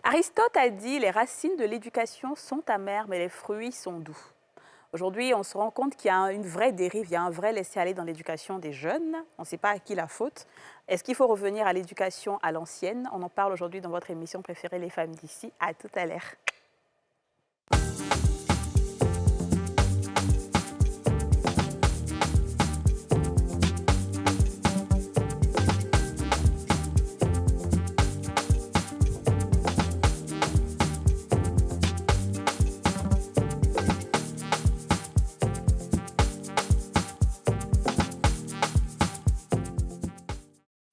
Aristote a dit « Les racines de l'éducation sont amères, mais les fruits sont doux ». Aujourd'hui, on se rend compte qu'il y a une vraie dérive, il y a un vrai laisser-aller dans l'éducation des jeunes. On ne sait pas à qui la faute. Est-ce qu'il faut revenir à l'éducation à l'ancienne? On en parle aujourd'hui dans votre émission préférée, Les femmes d'ici. À tout à l'heure.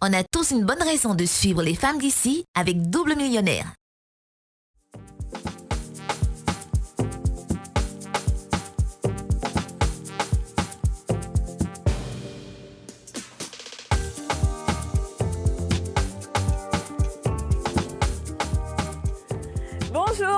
On a tous une bonne raison de suivre les femmes d'ici avec Double Millionnaire.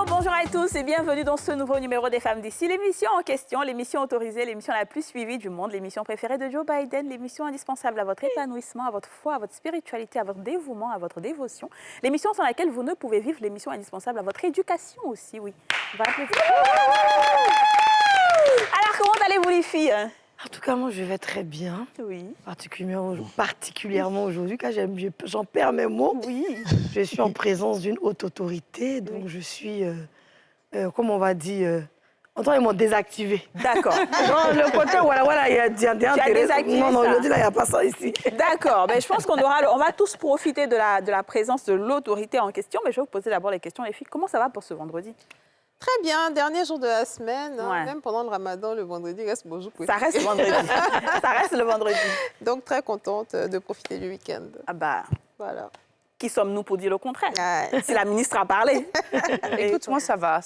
Bonjour à tous et bienvenue dans ce nouveau numéro des femmes d'ici. L'émission en question, l'émission autorisée, l'émission la plus suivie du monde, l'émission préférée de Joe Biden, l'émission indispensable à votre épanouissement, à votre foi, à votre spiritualité, à votre dévouement, à votre dévotion. L'émission sans laquelle vous ne pouvez vivre, l'émission indispensable à votre éducation aussi, oui. On va applaudir. Alors, comment allez-vous les filles? En tout cas, moi, je vais très bien. Oui. Particulièrement aujourd'hui, car j'en perds mes mots. Oui. Je suis en présence d'une haute autorité, donc je suis, comment on va dire, entendez-moi, désactivée. D'accord. Non, le côté, voilà, il y a désactivé. Non, aujourd'hui, là, il n'y a pas ça ici. D'accord. Mais je pense qu'on va tous profiter de la présence de l'autorité en question. Mais je vais vous poser d'abord les questions, les filles. Comment ça va pour ce vendredi? Très bien, dernier jour de la semaine, hein, Ouais. même pendant le ramadan, le vendredi reste bonjour. Ça reste le vendredi. Ça reste le vendredi. Donc très contente de profiter du week-end. Ah bah, Voilà. qui sommes-nous pour dire le contraire? Ouais. Si la ministre a parlé. Écoute, moi, ça va.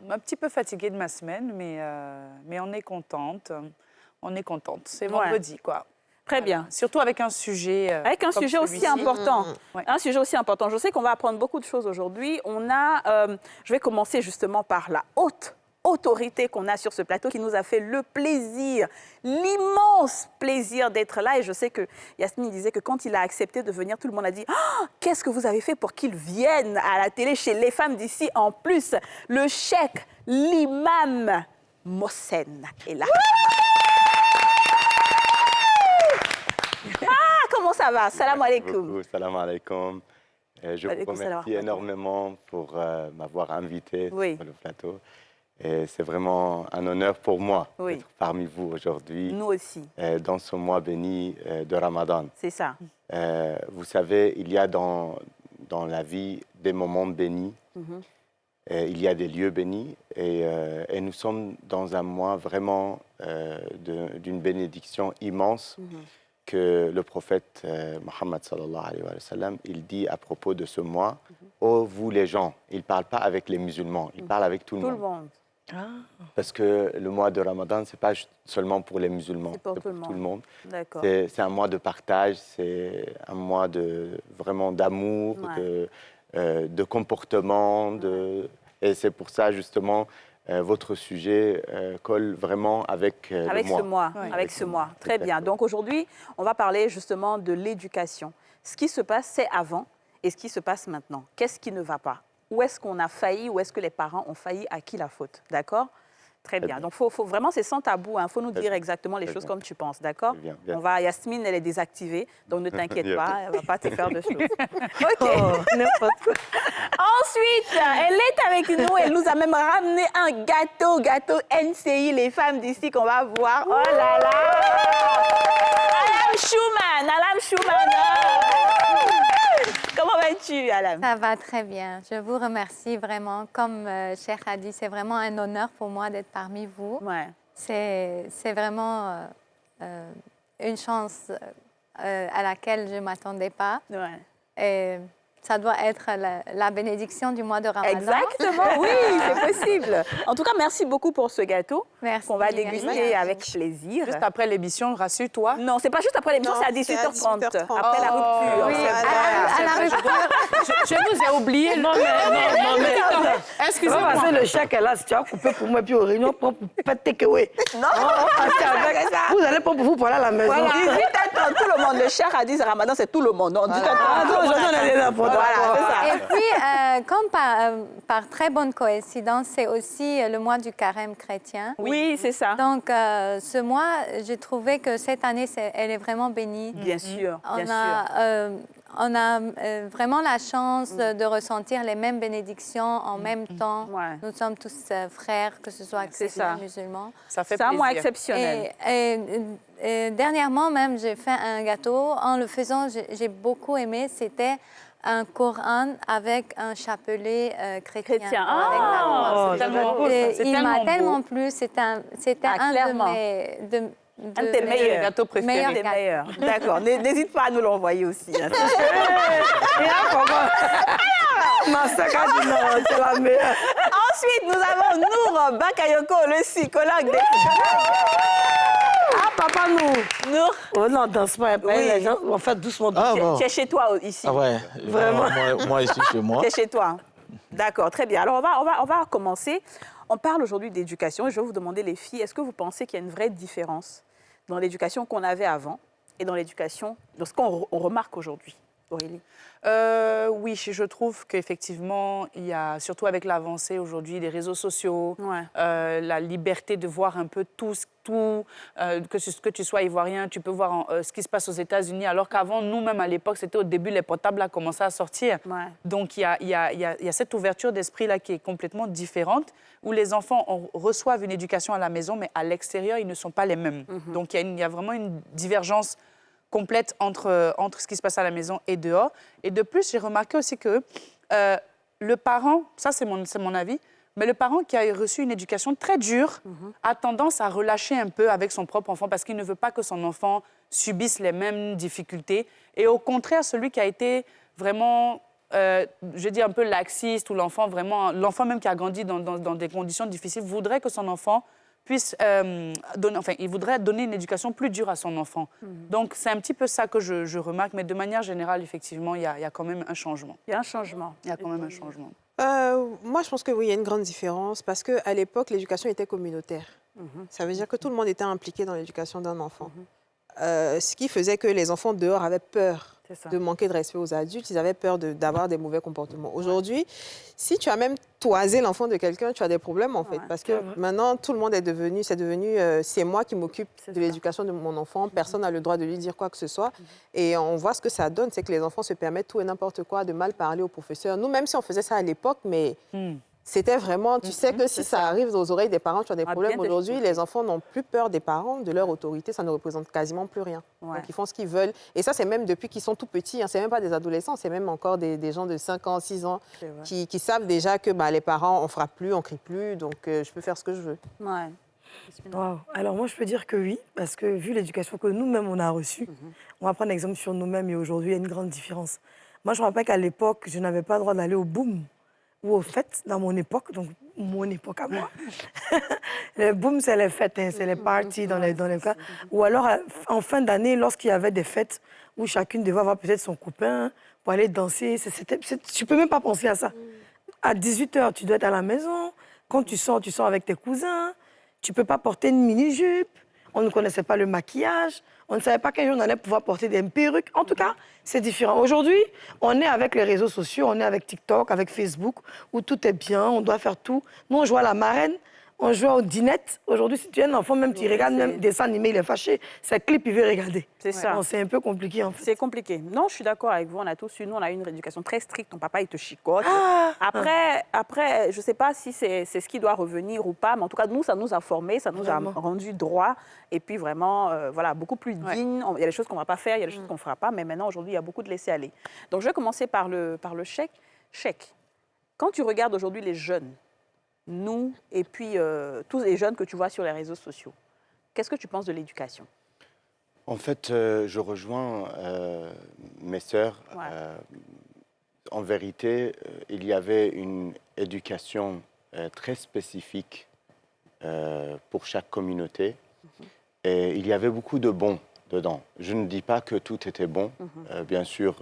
Un petit peu fatiguée de ma semaine, mais on est contente. C'est vendredi, quoi. Très bien. Surtout avec un sujet Avec un comme sujet aussi celui-ci. important. Ouais. Un sujet aussi important. Je sais qu'on va apprendre beaucoup de choses aujourd'hui. Je vais commencer justement par la haute autorité qu'on a sur ce plateau qui nous a fait le plaisir, l'immense plaisir d'être là. Et je sais que Yasmine disait que quand il a accepté de venir, tout le monde a dit « Qu'est-ce que vous avez fait pour qu'il vienne à la télé chez les femmes d'ici ?» En plus, le cheikh, l'imam Mohsen est là. Comment ça va? Salam alaikum. Salam alaikum. Je vous remercie énormément pour m'avoir invité sur le plateau. Et c'est vraiment un honneur pour moi d'être parmi vous aujourd'hui. Nous aussi. Dans ce mois béni de Ramadan. C'est ça. Vous savez, il y a dans la vie des moments bénis. Il y a des lieux bénis. Et nous sommes dans un mois vraiment d'une bénédiction immense. Que le prophète Mohammed sallallahu alayhi wa sallam, il dit à propos de ce mois, ô vous les gens, il ne parle pas avec les musulmans, il parle avec tout le monde. Parce que le mois de Ramadan, ce n'est pas seulement pour les musulmans, c'est pour tout le monde. C'est un mois de partage, c'est un mois vraiment d'amour, de comportement, et c'est pour ça justement votre sujet colle vraiment avec le mois. Avec ce mois. Très bien. Donc aujourd'hui, on va parler justement de l'éducation. Ce qui se passe, c'est avant et ce qui se passe maintenant. Qu'est-ce qui ne va pas? Où est-ce qu'on a failli? Où est-ce que les parents ont failli? À qui la faute? D'accord? Très bien. Donc, faut vraiment, c'est sans tabou. Il faut nous dire exactement les choses comme tu penses. D'accord? Yasmine, elle est désactivée. Donc, ne t'inquiète pas. Elle ne va pas te faire de choses. OK. N'importe quoi. Ensuite, elle est avec nous. Elle nous a même ramené un gâteau NCI, les femmes d'ici qu'on va voir. Oh là là! Alam Schumann. Comment vas-tu, Alam? Ça va très bien. Je vous remercie vraiment. Comme Cheikh a dit, c'est vraiment un honneur pour moi d'être parmi vous. Ouais. C'est vraiment une chance à laquelle je ne m'attendais pas. Ouais. Et ça doit être la bénédiction du mois de Ramadan. Exactement, oui, c'est possible. En tout cas, merci beaucoup pour ce gâteau. Merci. Qu'on va déguster avec plaisir. Juste après l'émission, rassure-toi. Non, c'est pas juste après l'émission, c'est à 18h30. Après la rupture. Oui, à la rupture. Je vous ai oublié. Non, mais excusez-moi. Parce que le chèque est là, si tu as coupé pour moi, puis aux réunions, prends pour péter que oui. Non, vous allez pas pour vous pour aller à la maison. Voilà. 18h30, tout le monde. Le cher a dit Ramadan, c'est tout le monde. Non, 18h30. Aujourd'hui, on a des importants. Voilà, c'est ça. Et puis, comme par très bonne coïncidence, c'est aussi le mois du carême chrétien. Oui, c'est ça. Donc, ce mois, j'ai trouvé que cette année, elle est vraiment bénie. Bien sûr, bien sûr. On a vraiment la chance de ressentir les mêmes bénédictions en même temps. Ouais. Nous sommes tous frères, que ce soit C'est ça. chrétiens, musulmans. Ça fait C'est un plaisir. mois exceptionnel. Et dernièrement même, j'ai fait un gâteau. En le faisant, j'ai beaucoup aimé. C'était un Coran avec un chapelet chrétien. Chrétien. avec la croix. Oh, c'est tellement beau, ça. Et C'est il m'a beau. tellement plu. C'était un clairement. de Un de tes mes meilleurs gâteaux préférés. meilleurs Des gâteaux. meilleurs. D'accord. N'hésite pas à nous l'envoyer aussi. Hein. Ma sœur a dit non, c'est la meilleure. Ensuite, nous avons Nour Bakayoko, le psychologue des psychologues. Ah, papa, nous. Nour, Oh non, danse pas. Oui. Les gens, en fait, doucement. Ah tu bon. es chez toi ici. Ah ouais, Vraiment. moi ici chez moi. Tu es chez toi. D'accord, très bien. Alors, on va commencer. On parle aujourd'hui d'éducation et je vais vous demander, les filles, est-ce que vous pensez qu'il y a une vraie différence dans l'éducation qu'on avait avant et dans l'éducation, dans ce qu'on remarque aujourd'hui, Aurélie? Oui, je trouve qu'effectivement, il y a, surtout avec l'avancée aujourd'hui des réseaux sociaux, Ouais. la liberté de voir un peu tout, que tu sois ivoirien, tu peux voir ce qui se passe aux États-Unis, alors qu'avant, nous-mêmes, à l'époque, c'était au début, les portables ont commencé à sortir. Ouais. Donc, il y a cette ouverture d'esprit-là qui est complètement différente, où les enfants reçoivent une éducation à la maison, mais à l'extérieur, ils ne sont pas les mêmes. Donc, il y a vraiment une divergence complète entre ce qui se passe à la maison et dehors. Et de plus, j'ai remarqué aussi que le parent, ça c'est mon avis, mais le parent qui a reçu une éducation très dure a tendance à relâcher un peu avec son propre enfant parce qu'il ne veut pas que son enfant subisse les mêmes difficultés. Et au contraire, celui qui a été vraiment, je dis un peu laxiste, ou l'enfant même qui a grandi dans des conditions difficiles, voudrait que son enfant puisse il voudrait donner une éducation plus dure à son enfant. Donc, c'est un petit peu ça que je remarque, mais de manière générale, effectivement, il y a quand même un changement. Il y a un changement. Il y a quand même un changement. Moi, je pense que oui, il y a une grande différence parce qu'à l'époque, l'éducation était communautaire. Ça veut dire que tout le monde était impliqué dans l'éducation d'un enfant. Ce qui faisait que les enfants dehors avaient peur C'est ça. de manquer de respect aux adultes, ils avaient peur d'avoir des mauvais comportements. Aujourd'hui, si tu as même toisé l'enfant de quelqu'un, tu as des problèmes en fait, Ouais, parce que maintenant tout le monde c'est devenu c'est moi qui m'occupe C'est de ça. l'éducation de mon enfant, personne n'a le droit de lui dire quoi que ce soit. Et on voit ce que ça donne, c'est que les enfants se permettent tout et n'importe quoi, de mal parler aux professeurs. Nous, même si on faisait ça à l'époque, mais c'était vraiment, tu sais que si ça arrive aux oreilles des parents, tu as des Ah, problèmes. bien Aujourd'hui, défini. les enfants n'ont plus peur des parents, de leur autorité, ça ne représente quasiment plus rien. Ouais. Donc, ils font ce qu'ils veulent. Et ça, c'est même depuis qu'ils sont tout petits. Hein. C'est même pas des adolescents, c'est même encore des gens de 5 ans, 6 ans C'est vrai. qui savent déjà que les parents, on frappe plus, on crie plus, donc je peux faire ce que je veux. Ouais. Wow. Alors moi, je peux dire que oui, parce que vu l'éducation que nous-mêmes, on a reçue, on va prendre exemple sur nous-mêmes et aujourd'hui, il y a une grande différence. Moi, je me rappelle qu'à l'époque, je n'avais pas le droit d'aller au boom ou aux fêtes dans mon époque, donc mon époque à moi. Le boom, c'est les fêtes, hein, c'est les parties dans les cas. Ou alors, en fin d'année, lorsqu'il y avait des fêtes où chacune devait avoir peut-être son copain pour aller danser, tu peux même pas penser à ça. À 18h, tu dois être à la maison. Quand tu sors avec tes cousins. Tu ne peux pas porter une mini-jupe. On ne connaissait pas le maquillage. On ne savait pas qu'un jour on allait pouvoir porter des perruques. En tout cas, c'est différent. Aujourd'hui, on est avec les réseaux sociaux, on est avec TikTok, avec Facebook, où tout est bien, on doit faire tout. Nous, on joue à la marraine, on joue aux dinettes. Aujourd'hui, si tu es un enfant, même qui regarde même des dessins animés, il est fâché. Ses clips, il veut regarder. C'est ça. Donc, c'est un peu compliqué, en fait. C'est compliqué. Non, je suis d'accord avec vous. On a tous eu, nous, on a eu une éducation très stricte. Ton papa, il te chicote. Après, je ne sais pas si c'est ce qui doit revenir ou pas, mais en tout cas, nous, ça nous a formés, ça nous Vraiment. a rendu droit. Et puis, vraiment, voilà, beaucoup plus digne. Il y a des choses qu'on ne va pas faire, il y a des choses qu'on ne fera pas, mais maintenant, aujourd'hui, il y a beaucoup de laisser-aller. Donc, je vais commencer par le chèque. Chèque. Quand tu regardes aujourd'hui les jeunes, nous, et puis tous les jeunes que tu vois sur les réseaux sociaux, qu'est-ce que tu penses de l'éducation? En fait, je rejoins mes sœurs. Ouais. En vérité, il y avait une éducation très spécifique pour chaque communauté. Et il y avait beaucoup de bons dedans. Je ne dis pas que tout était bon. Bien sûr,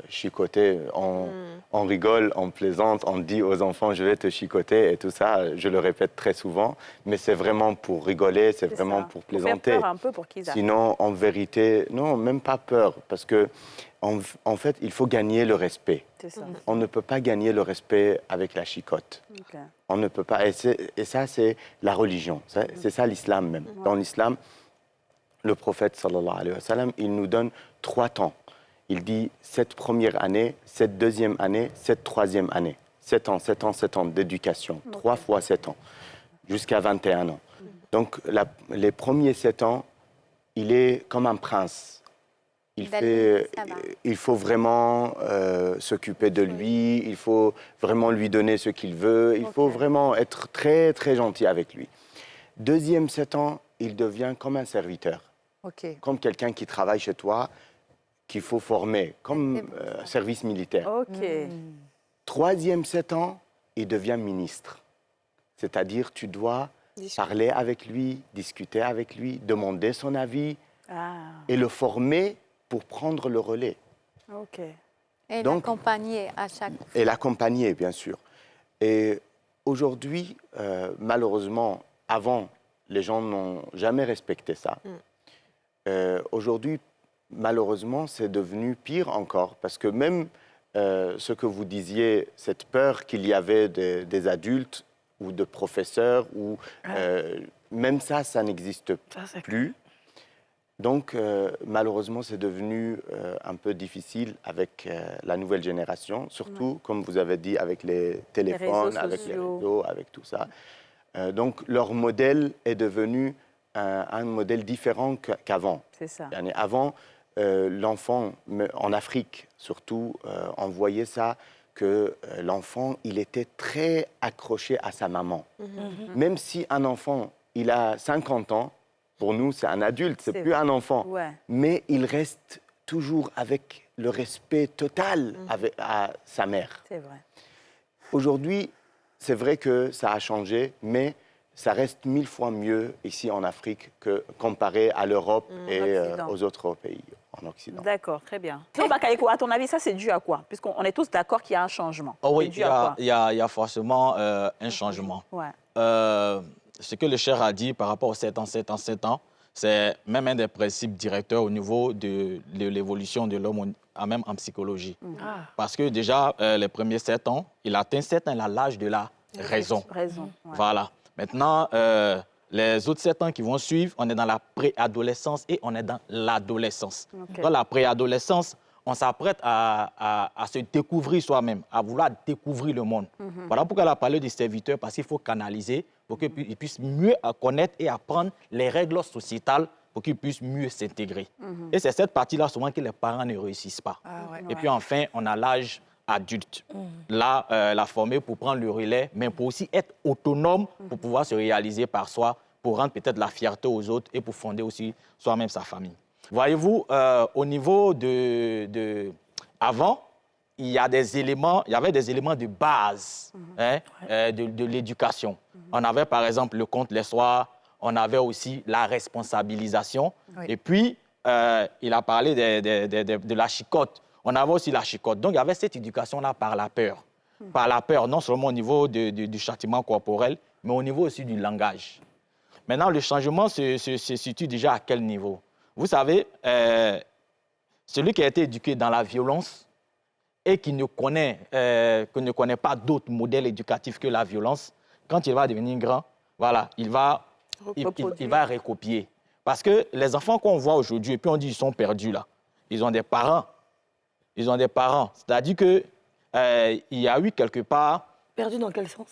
chicoter, on rigole, on plaisante, on dit aux enfants je vais te chicoter et tout ça. Je le répète très souvent, mais c'est vraiment pour rigoler, c'est vraiment ça. pour Faire plaisanter. peur un peu pour qu'ils arrêtent. Sinon, en vérité, non, même pas peur, parce que en fait, il faut gagner le respect. C'est ça. On ne peut pas gagner le respect avec la chicote. Ok. On ne peut pas. Et ça, c'est la religion. C'est ça l'islam même. Dans l'islam, le prophète, sallallahu alayhi wa sallam, il nous donne 3 temps. Il dit 7 premières années, 7 deuxième année, 7 troisième année. 7 ans, 7 ans, 7 ans d'éducation. 3 fois 7 ans, jusqu'à 21 ans. Donc, les premiers 7 ans, il est comme un prince. Il faut vraiment s'occuper de lui, il faut vraiment lui donner ce qu'il veut, il faut vraiment être très, très gentil avec lui. Deuxième 7 ans, il devient comme un serviteur, comme quelqu'un qui travaille chez toi, qu'il faut former, comme service militaire. Ok. Troisième 7 ans, il devient ministre. C'est-à-dire, tu dois parler avec lui, discuter avec lui, demander son avis et le former pour prendre le relais. Ok. Et Donc- l'accompagner à chaque fois. Et l'accompagner, bien sûr. Et aujourd'hui, malheureusement, avant, les gens n'ont jamais respecté ça. Aujourd'hui, malheureusement, c'est devenu pire encore, parce que même ce que vous disiez, cette peur qu'il y avait des adultes ou de professeurs, ou, même ça n'existe plus. Donc, malheureusement, c'est devenu un peu difficile avec la nouvelle génération, surtout, comme vous avez dit, avec les téléphones, réseaux avec les sociaux. réseaux, avec tout ça. Donc, leur modèle est devenu un modèle différent qu'avant. C'est ça. Avant, l'enfant, en Afrique surtout, on voyait ça, que l'enfant, il était très accroché à sa maman. Même si un enfant, il a 50 ans, pour nous, c'est un adulte, c'est plus un enfant. Ouais. Mais il reste toujours avec le respect total à sa mère. C'est vrai. Aujourd'hui, c'est vrai que ça a changé, mais ça reste 1000 fois mieux ici en Afrique que comparé à l'Europe et Occident. aux autres pays en Occident. D'accord, très bien. Donc, Bakayoko, à ton avis, ça, c'est dû à quoi? Puisqu'on est tous d'accord qu'il y a un changement. Oh oui, C'est dû à quoi? il y a forcément un changement. Ouais. Ce que le cher a dit par rapport aux 7 ans, 7 ans, 7 ans, c'est même un des principes directeurs au niveau de l'évolution de l'homme, même en psychologie. Parce que déjà, les premiers 7 ans, il atteint 7 ans, il a l'âge de la raison. Raison. Ouais. Voilà. Maintenant, les autres 7 ans qui vont suivre, on est dans la préadolescence et on est dans l'adolescence. Ok. Dans la préadolescence, on s'apprête à se découvrir soi-même, à vouloir découvrir le monde. Voilà pourquoi elle a parlé des serviteurs, parce qu'il faut canaliser pour qu'ils puissent mieux connaître et apprendre les règles sociétales pour qu'ils puissent mieux s'intégrer. Et c'est cette partie-là souvent que les parents ne réussissent pas. Et puis enfin, on a l'âge adulte. Là, la former pour prendre le relais, mais pour aussi être autonome, pour pouvoir se réaliser par soi, pour rendre peut-être la fierté aux autres et pour fonder aussi soi-même sa famille. Voyez-vous, au niveau avant, il y avait des éléments de base de l'éducation. On avait par exemple le compte les soirs, on avait aussi la responsabilisation. Oui. Et puis, il a parlé de la chicote. On avait aussi la chicote. Donc, il y avait cette éducation-là par la peur. Par la peur, non seulement au niveau du châtiment corporel, mais au niveau aussi du langage. Maintenant, le changement se situe déjà à quel niveau? Vous savez, celui qui a été éduqué dans la violence et qui ne connaît pas d'autres modèles éducatifs que la violence, quand il va devenir grand, voilà, il va recopier. Parce que les enfants qu'on voit aujourd'hui, et puis on dit qu'ils sont perdus là, ils ont des parents. Ils ont des parents. C'est-à-dire qu'il y a eu quelque part... Perdu dans quel sens?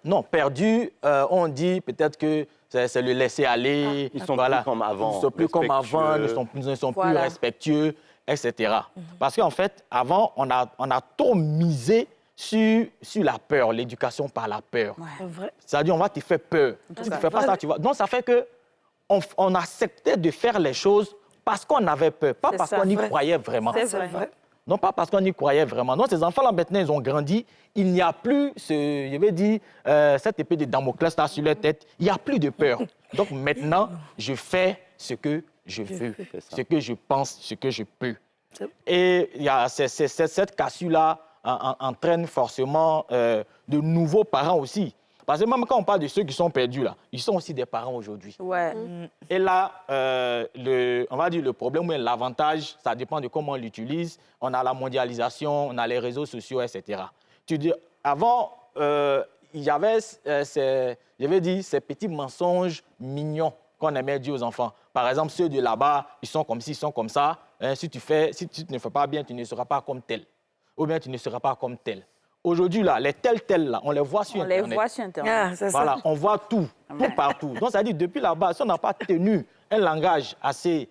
Non, perdu, on dit peut-être que c'est le laisser aller. Ils sont plus comme avant. Ils ne sont plus comme avant, ne sont plus respectueux, etc. Parce qu'en fait, avant, on a trop misé sur la peur, l'éducation par la peur. Vrai. C'est-à-dire, on va te faire peur. Si tu ne fais pas ça, tu vas... Donc, ça fait qu'on acceptait de faire les choses parce qu'on avait peur, pas parce qu'on y croyait vraiment. C'est vrai. Non, pas parce qu'on y croyait vraiment. Non, ces enfants-là, maintenant, ils ont grandi. Il n'y a plus, cette épée de Damoclès là sur leur tête. Il n'y a plus de peur. Donc maintenant, je fais ce que je veux, veux. ce que je pense, ce que je peux. C'est- Et il y a cette cassure-là entraîne forcément de nouveaux parents aussi. Parce que même quand on parle de ceux qui sont perdus, là, ils sont aussi des parents aujourd'hui. Ouais. Et là, on va dire le problème ou l'avantage, ça dépend de comment on l'utilise. On a la mondialisation, on a les réseaux sociaux, etc. Tu dis, avant, il y avait ces petits mensonges mignons qu'on aimait dire aux enfants. Par exemple, ceux de là-bas, ils sont comme ci, ils sont comme ça. Hein, si tu ne fais pas bien, tu ne seras pas comme tel. Ou bien tu ne seras pas comme tel. Aujourd'hui, là, les tels, là, on les voit sur On Internet. les voit sur Internet. Ah, c'est Voilà, ça. on voit tout partout. Donc, ça veut dire, depuis là-bas, si on n'a pas tenu un langage assez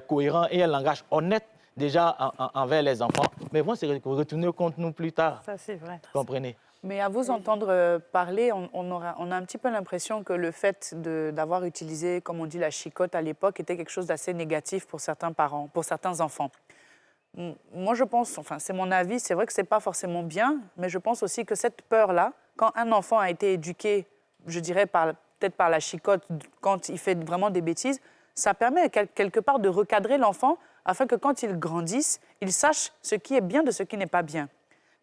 cohérent et un langage honnête déjà envers les enfants, mais ils vont se retourner contre nous plus tard. Ça, c'est vrai. Vous comprenez? Mais à vous entendre parler, on a un petit peu l'impression que le fait d'avoir utilisé, comme on dit, la chicotte à l'époque était quelque chose d'assez négatif pour certains parents, pour certains enfants. Moi, je pense, enfin, c'est mon avis, c'est vrai que ce n'est pas forcément bien, mais je pense aussi que cette peur-là, quand un enfant a été éduqué, je dirais peut-être par la chicotte, quand il fait vraiment des bêtises, ça permet quelque part de recadrer l'enfant afin que quand il grandisse, il sache ce qui est bien de ce qui n'est pas bien.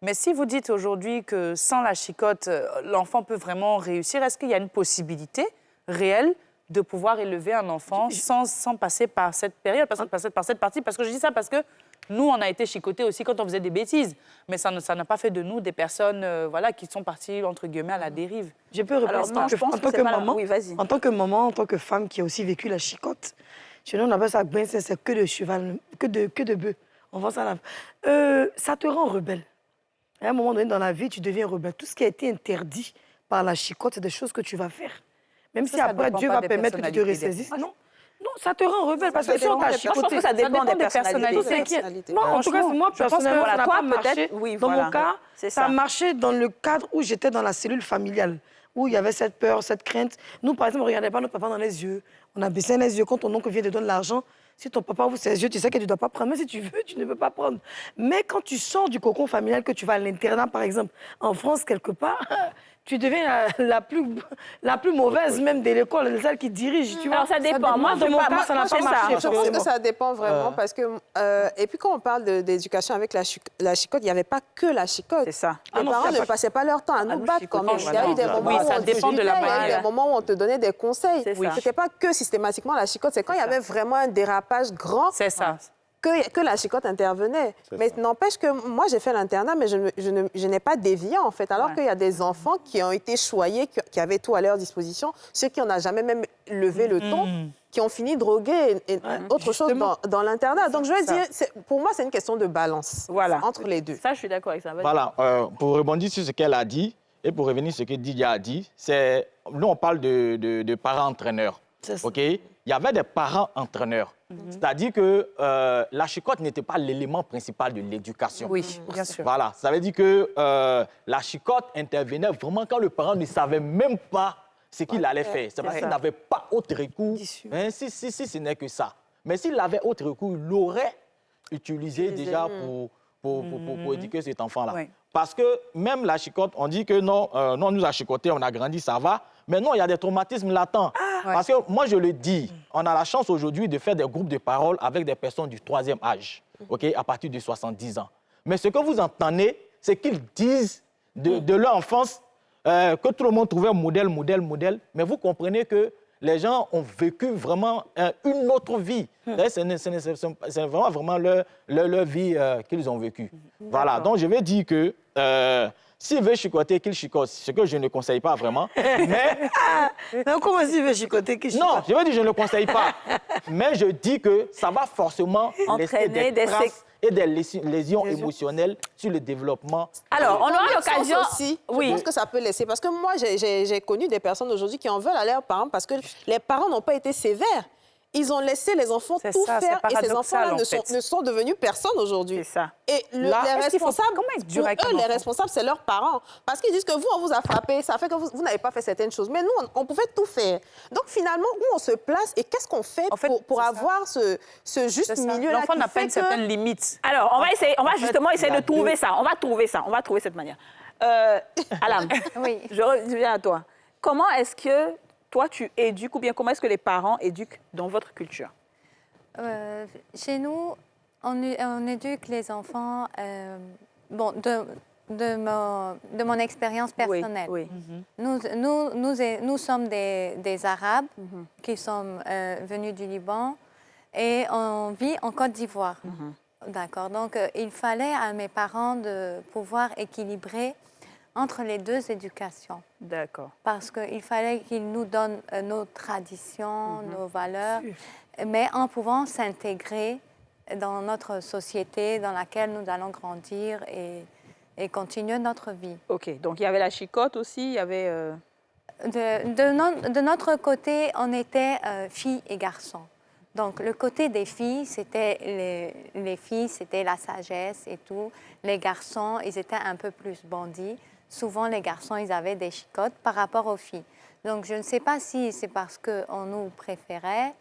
Mais si vous dites aujourd'hui que sans la chicotte, l'enfant peut vraiment réussir, est-ce qu'il y a une possibilité réelle de pouvoir élever un enfant sans passer par cette période, par cette partie? Parce que je dis ça parce que nous, on a été chicotés aussi quand on faisait des bêtises. Mais ça n'a pas fait de nous des personnes voilà, qui sont parties, entre guillemets, à la dérive. Je peux répondre Alors, non, je pense que c'est pas la- maman. oui, vas-y. En tant que maman, en tant que femme qui a aussi vécu la chicotte, chez nous, on appelle ça c'est que de cheval, que de bœuf. On vend ça là. Ça te rend rebelle. À un moment donné dans la vie, tu deviens rebelle. Tout ce qui a été interdit par la chicotte, c'est des choses que tu vas faire. Même si Ça après, dépend Dieu pas va des permettre que tu te personnalités. ressaisisses. Non, non, ça te rend rebelle parce que si on t'a Moi, je pense chicoté... que ça dépend des personnalités. personnalités. Non, en tout cas, moi, personnellement, ça n'a toi, pas marché. peut-être, oui, Dans voilà. mon cas, C'est ça a ça. marché dans le cadre où j'étais dans la cellule familiale, où il y avait cette peur, cette crainte. Nous, par exemple, on ne regardait pas notre papa dans les yeux. On a baissé les yeux quand ton oncle vient te donner l'argent. Si ton papa ouvre ses yeux, tu sais que tu ne dois pas prendre. Mais si tu veux, tu ne peux pas prendre. Mais quand tu sors du cocon familial, que tu vas à l'internat, par exemple, en France, quelque part, tu deviens la plus mauvaise même de l'école, celle qui dirige, tu vois. Alors, ça dépend. Moi, dans mon cas, ça n'a pas c'est marché. Je pense que ça dépend vraiment parce que... et puis quand on parle d'éducation avec la chicotte, il n'y avait pas que la chicotte. C'est ça. Les parents ne passaient pas leur temps à nous battre quand même. Il y a eu des moments Oui, où ça on dépend de la discutait, il y a eu manière. des moments où on te donnait des conseils. C'est ça. C'était pas que systématiquement la chicotte, c'est quand il y avait vraiment un dérapage grand C'est ça. que la chicotte intervenait. Mais n'empêche que moi, j'ai fait l'internat, mais je n'ai pas dévié, en fait. Alors Ouais. qu'il y a des enfants qui ont été choyés, qui avaient tout à leur disposition, ceux qui n'ont jamais même levé le ton, qui ont fini drogués et autre chose dans l'internat. Donc, je veux dire, pour moi, c'est une question de balance entre les deux. Ça, je suis d'accord avec ça. Vas-y. Voilà, pour rebondir sur ce qu'elle a dit et pour revenir sur ce que Didia a dit, nous, on parle de parents-entraîneurs. C'est ça. OK? Il y avait des parents-entraîneurs. C'est-à-dire que la chicotte n'était pas l'élément principal de l'éducation. Oui, bien sûr. Voilà, ça veut dire que la chicotte intervenait vraiment quand le parent ne savait même pas ce qu'il allait faire. C'est parce qu'il n'avait pas autre recours, hein, si ce n'est que ça. Mais s'il avait autre recours, il l'aurait utilisé déjà pour éduquer cet enfant-là. Oui. Parce que même la chicotte, on dit que non, non, on nous a chicoté, on a grandi, ça va. Mais non, il y a des traumatismes latents. Parce que moi, je le dis, on a la chance aujourd'hui de faire des groupes de parole avec des personnes du 3e âge, OK, à partir de 70 ans. Mais ce que vous entendez, c'est qu'ils disent de leur enfance que tout le monde trouvait modèle. Mais vous comprenez que les gens ont vécu vraiment une autre vie. C'est vraiment leur vie qu'ils ont vécue. Voilà, donc je vais dire que s'il veut chicoter, qu'il chicote, ce que je ne conseille pas vraiment. Mais Comment s'il veut chicoter qui chicote? non, je veux dire je ne le conseille pas. Mais je dis que ça va forcément laisser Entraîner des des traces et des lésions émotionnelles sur le développement. Alors, on aura Dans l'autre l'occasion... sens aussi, Oui. je pense que ça peut laisser. Parce que moi, j'ai connu des personnes aujourd'hui qui en veulent à leurs parents parce que les parents n'ont pas été sévères. Ils ont laissé les enfants C'est tout ça, c'est faire et ces paradoxal, enfants-là en fait. ne sont devenus personne aujourd'hui. C'est ça. Et Là, les est-ce qu'il faut- responsables, comment être dur pour avec un eux, les enfant? responsables, c'est leurs parents. Parce qu'ils disent que vous, on vous a frappé, ça fait que vous n'avez pas fait certaines choses. Mais nous, on pouvait tout faire. Donc finalement, où on se place et qu'est-ce qu'on fait, En fait, pour c'est avoir ce juste C'est ça. milieu-là L'enfant qui n'a pas fait une que... certaine limite. Alors, on va justement essayer il y a de trouver deux. ça. On va trouver cette manière. Alam, Oui. je reviens à toi. Comment est-ce que toi, tu éduques ou bien comment est-ce que les parents éduquent dans votre culture? Chez nous, on éduque les enfants, bon, de mon expérience personnelle. Oui. Nous sommes des Arabes qui sommes venus du Liban et on vit en Côte d'Ivoire. D'accord. Donc, il fallait à mes parents de pouvoir équilibrer entre les deux éducations. D'accord. Parce qu'il fallait qu'ils nous donnent nos traditions, nos valeurs, mais en pouvant s'intégrer dans notre société dans laquelle nous allons grandir et continuer notre vie. OK. Donc, il y avait la chicotte aussi, il y avait... De notre côté, on était filles et garçons. Donc, le côté des filles, c'était les filles, c'était la sagesse et tout. Les garçons, ils étaient un peu plus bandits. Souvent, les garçons, ils avaient des chicottes par rapport aux filles. Donc, je ne sais pas si c'est parce qu'on nous préférait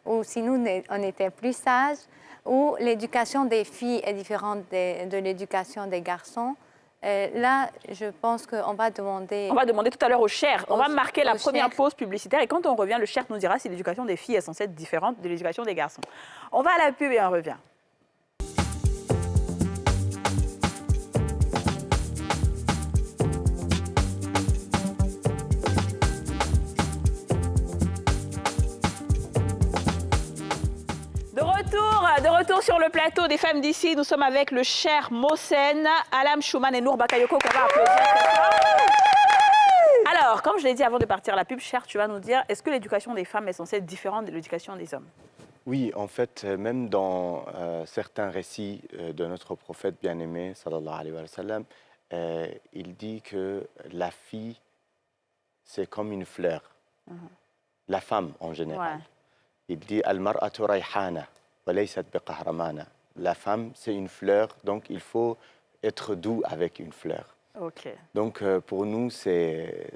ou si nous, on était plus sages ou l'éducation des filles est différente de l'éducation des garçons. Là, je pense qu'on va demander... On va demander tout à l'heure au Cher. On va marquer la première Cher. pause publicitaire. Et quand on revient, le Cher nous dira si l'éducation des filles est censée être différente de l'éducation des garçons. On va à la pub et on revient. De retour sur le plateau des femmes d'ici, nous sommes avec le Cher Mohsen, Alam Chouman et Nour Bakayoko qu'on va applaudir très fort. Alors, comme je l'ai dit avant de partir à la pub, Cher, tu vas nous dire, est-ce que l'éducation des femmes est censée être différente de l'éducation des hommes? Oui, en fait, même dans certains récits de notre prophète bien-aimé, sallallahu alayhi wa sallam, il dit que la fille, c'est comme une fleur. La femme, en général. Ouais. Il dit « Al-mar'atu rayhana, wa laysat biqahramana ». La femme, c'est une fleur, donc il faut être doux avec une fleur. OK. Donc, pour nous, c'est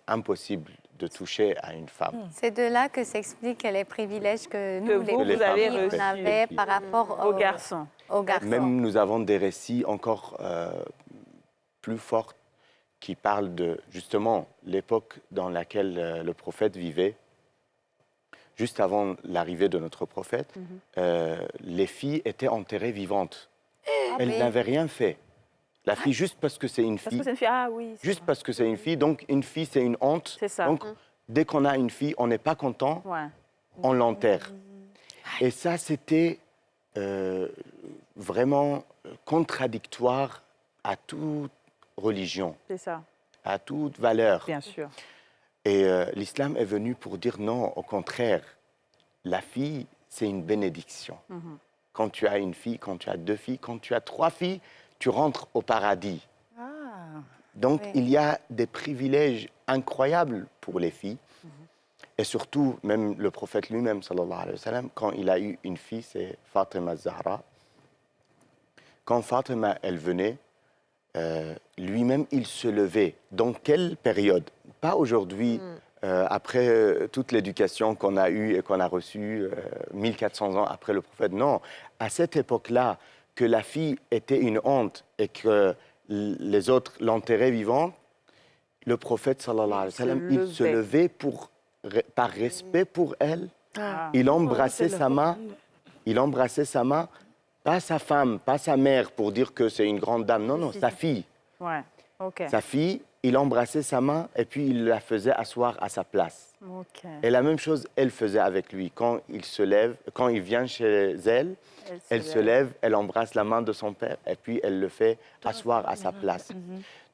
impossible de toucher à une femme. C'est de là que s'expliquent les privilèges que nous, vous, les vous avez filles, reçus. on avait par rapport Aux garçons. aux garçons. Même nous avons des récits encore plus forts qui parlent de, justement, l'époque dans laquelle le prophète vivait. Juste avant l'arrivée de notre prophète, les filles étaient enterrées vivantes. Elles n'avaient rien fait. La fille, juste parce que c'est une Parce fille, que c'est une fille, ah oui. juste parce que c'est une fille, donc une fille, c'est une honte. C'est ça. Donc, dès qu'on a une fille, on n'est pas content, Ouais. on l'enterre. Et ça, c'était vraiment contradictoire à toute religion, C'est ça, à toute valeur. bien sûr. Et l'islam est venu pour dire non, au contraire, la fille, c'est une bénédiction. Quand tu as une fille, quand tu as 2 filles, quand tu as 3 filles, tu rentres au paradis. Donc, Oui. il y a des privilèges incroyables pour les filles. Et surtout, même le prophète lui-même, sallallahu alayhi wa sallam, quand il a eu une fille, c'est Fatima Zahra. Quand Fatima, elle venait, lui-même, il se levait. Dans quelle période? Pas aujourd'hui, après toute l'éducation qu'on a eue et qu'on a reçue 1400 ans après le prophète. Non, à cette époque-là, que la fille était une honte et que les autres l'enterraient vivante, le prophète, sallallahu alayhi wa sallam, il se levait par respect pour elle. Il embrassait sa main. Il embrassait sa main, pas sa femme, pas sa mère pour dire que c'est une grande dame. Non, non, sa fille. Ouais, OK. Sa fille, il embrassait sa main et puis il la faisait asseoir à sa place. OK. Et la même chose, elle faisait avec lui. Quand il se lève, quand il vient chez elle, elle se lève, elle embrasse la main de son père et puis elle le fait asseoir à sa place.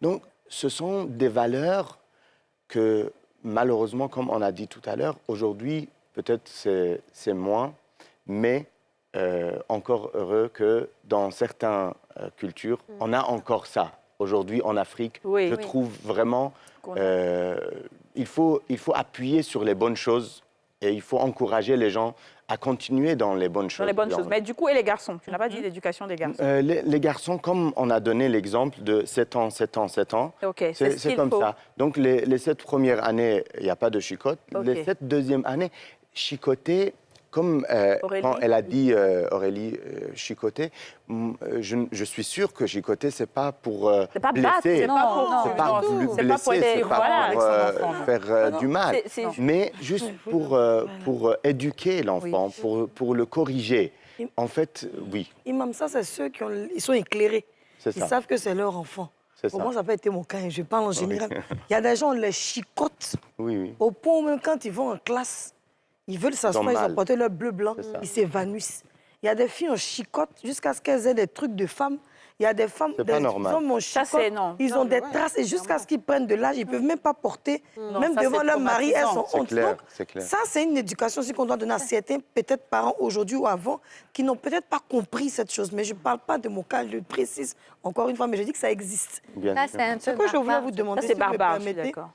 Donc, ce sont des valeurs que, malheureusement, comme on a dit tout à l'heure, aujourd'hui, peut-être c'est moins, mais encore heureux que dans certaines cultures, on a encore ça. Aujourd'hui, en Afrique, Oui. je Oui. trouve vraiment il faut appuyer sur les bonnes choses et il faut encourager les gens à continuer dans les bonnes choses. Dans les bonnes choses. Mais du coup, et les garçons? Tu n'as pas dit l'éducation des garçons. Les garçons, comme on a donné l'exemple de 7 ans, 7 ans, 7 ans, OK, c'est ce c'est qu'il comme faut. ça. Donc, les 7 premières années, il n'y a pas de chicotte. OK. Les 7 deuxièmes années, chicoter comme Aurélie. quand elle a dit, Aurélie, chicoter, je suis sûr que chicoter, c'est pas pour C'est pas blesser. battre, c'est pas pour... Non, C'est pas non, voulu c'est pas pour blesser, être c'est pas voilà, pour avec son enfant. faire du mal. C'est- Mais juste pour éduquer l'enfant, pour le corriger. En fait, oui, Imam, ça, c'est ceux ils sont éclairés. c'est Ils ça. savent que c'est leur enfant. C'est Pour ça. moi, ça n'a pas été mon cas, je parle en général. Il y a des gens, on les chicote Oui, oui. au point où même quand ils vont en classe, ils veulent s'asseoir, ils ont mal. porté leur bleu blanc, C'est ça. ils s'évanouissent. Il y a des filles, on chicote jusqu'à ce qu'elles aient des trucs de femmes. Il y a des femmes, C'est pas normal. hommes, on Ça, chicote, c'est non. ils ont des traces et jusqu'à ce qu'ils prennent de l'âge, ils ne peuvent même pas porter, même ça, devant c'est leur mari, elles sont traumatisant. C'est honte. clair, Donc, c'est clair. ça, c'est une éducation aussi qu'on doit donner à certains, peut-être parents aujourd'hui ou avant, qui n'ont peut-être pas compris cette chose. Mais je ne parle pas de mon cas, je le précise encore une fois, mais je dis que ça existe. Bien Ça, sûr. c'est un peu Ce que je voulais barbare. vous demander, Ça, c'est si vous me barbare, je suis permettez, d'accord.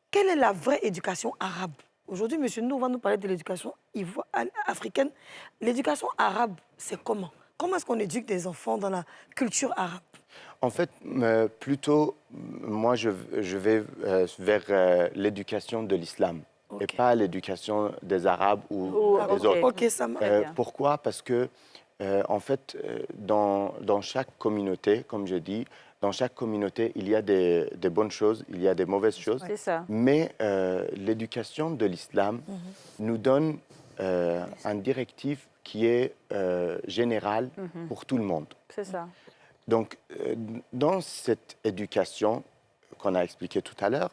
quelle est la vraie éducation arabe? Aujourd'hui, M. Nou va nous parler de l'éducation africaine. L'éducation arabe, c'est comment? Comment est-ce qu'on éduque des enfants dans la culture arabe? En fait, plutôt, moi, je vais vers l'éducation de l'islam et Ok. pas l'éducation des Arabes ou Oh, des ok. autres. Ok, ça marche. bien. Pourquoi? Parce que, en fait, dans chaque communauté, comme je dis, dans chaque communauté, il y a des bonnes choses, il y a des mauvaises choses. C'est ça. Mais l'éducation de l'islam nous donne un directif qui est général pour tout le monde. C'est ça. Donc, dans cette éducation qu'on a expliquée tout à l'heure,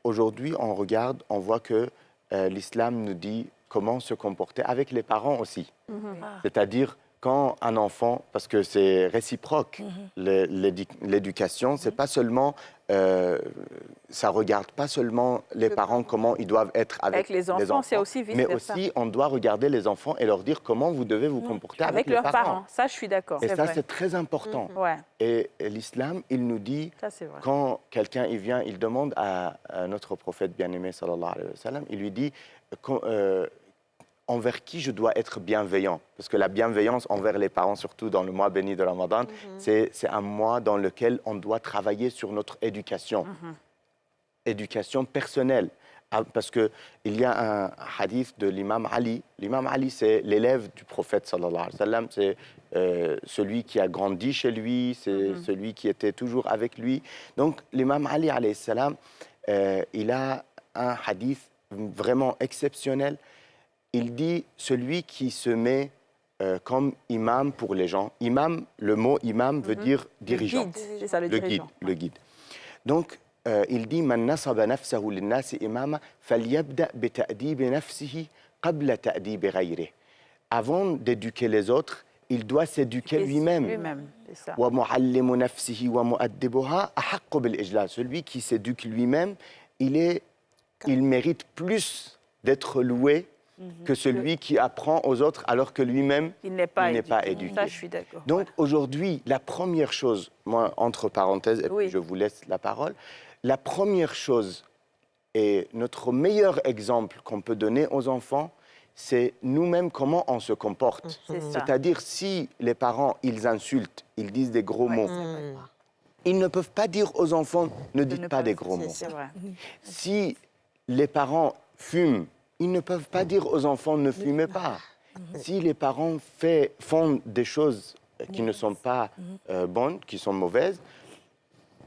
aujourd'hui, on regarde, on voit que l'islam nous dit comment se comporter avec les parents aussi. C'est-à-dire, quand un enfant, parce que c'est réciproque, l'éducation, c'est pas seulement, ça regarde pas seulement les parents comment ils doivent être avec les enfants, c'est aussi mais vice-versa. aussi on doit regarder les enfants et leur dire comment vous devez vous comporter Avec les leurs parents. Ça, je suis d'accord. Et C'est ça, vrai. c'est très important. Ouais, Et l'islam, il nous dit, ça, c'est vrai. quand quelqu'un il vient, il demande à notre prophète bien-aimé, sallallahu alayhi wa sallam, il lui dit envers qui je dois être bienveillant. Parce que la bienveillance envers les parents, surtout dans le mois béni de Ramadan, c'est un mois dans lequel on doit travailler sur notre éducation. Éducation personnelle. Parce qu'il y a un hadith de l'imam Ali. L'imam Ali, c'est l'élève du prophète, sallallahu alayhi wa sallam. C'est celui qui a grandi chez lui, c'est celui qui était toujours avec lui. Donc, l'imam Ali, alayhi salam, il a un hadith vraiment exceptionnel. Il dit, celui qui se met comme imam pour les gens. Imam, le mot imam veut dire dirigeant. Guide, c'est ça, le dirigeant. Le guide. Donc, il dit من نصب نفسه للناس إماما فليبدأ بتأديب نفسه قبل تأديب غيره. Avant d'éduquer les autres, il doit s'éduquer lui-même. Lui-même, c'est ça. ومعلم نفسه ومؤدبها أحق بالإجلال. Celui qui s'éduque lui-même, il mérite plus d'être loué que celui qui apprend aux autres alors que lui-même Il n'est pas, éduqué. Ça, je suis d'accord. Donc aujourd'hui, la première chose, moi entre parenthèses, et puis je vous laisse la parole, la première chose et notre meilleur exemple qu'on peut donner aux enfants, c'est nous-mêmes comment on se comporte. C'est ça. C'est-à-dire si les parents, ils insultent, ils disent des gros mots, ils ne peuvent pas dire aux enfants, ne dites pas des gros mots. C'est vrai. Si les parents fument, ils ne peuvent pas dire aux enfants ne fumez pas. Si les parents font des choses qui ne sont pas bonnes, qui sont mauvaises,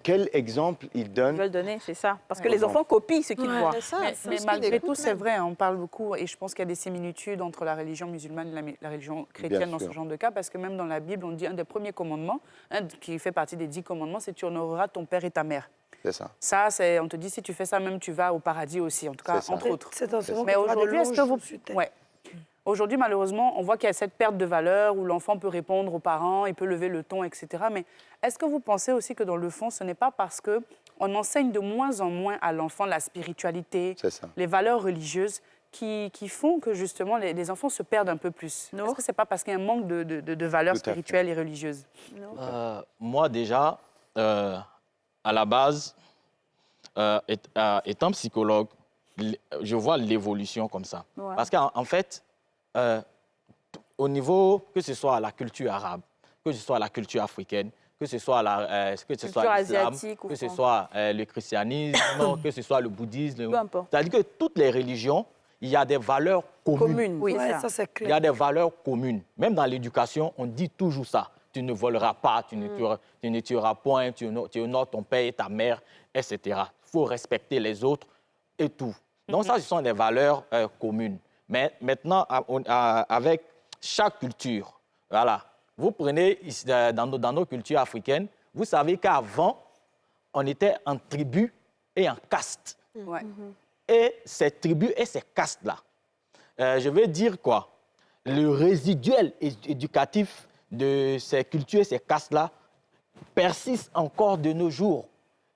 quel exemple ils Ils donnent? veulent donner, c'est ça. Parce que les enfants copient ce qu'ils voient. C'est ça. Mais c'est ce malgré qu'ils tout, écoutent c'est même. vrai, on parle beaucoup, et je pense qu'il y a des similitudes entre la religion musulmane et la religion chrétienne Bien dans ce sûr. genre de cas, parce que même dans la Bible, on dit un des premiers commandements, qui fait partie des 10 commandements, c'est tu honoreras ton père et ta mère. C'est ça. Ça, on te dit, si tu fais ça, même tu vas au paradis aussi, en tout cas, C'est ça. entre autres. C'est un second Mais que tu vas aujourd'hui, de est-ce que louange vous... sur terre. Ouais. Aujourd'hui, malheureusement, on voit qu'il y a cette perte de valeur où l'enfant peut répondre aux parents, il peut lever le ton, etc. Mais est-ce que vous pensez aussi que dans le fond, ce n'est pas parce qu'on enseigne de moins en moins à l'enfant la spiritualité, C'est ça. les valeurs religieuses qui font que justement les enfants se perdent un peu plus? Est-ce que ce n'est pas parce qu'il y a un manque de valeurs Tout à fait. spirituelles et religieuses? Moi, déjà, à la base, étant psychologue, je vois l'évolution comme ça. Ouais. Parce qu'en fait, au niveau, que ce soit la culture arabe, que ce soit la culture africaine, que ce soit Culture l'islam, asiatique ou que ce française. soit le christianisme, que ce soit le bouddhisme, Peu importe. c'est-à-dire que toutes les religions, il y a des valeurs communes. Commune, oui, Ouais, ça. ça, c'est Il y clair. a des valeurs communes. Même dans l'éducation, on dit toujours ça. Tu ne voleras pas, tu ne tueras point, tu honores ton père et ta mère, etc. Il faut respecter les autres et tout. Donc ça, ce sont des valeurs communes. Mais maintenant, avec chaque culture, voilà, vous prenez dans nos cultures africaines, vous savez qu'avant, on était en tribu et en caste. Ouais. Et ces tribus et ces castes-là, je veux dire quoi? Le résiduel éducatif de ces cultures et ces castes-là persiste encore de nos jours.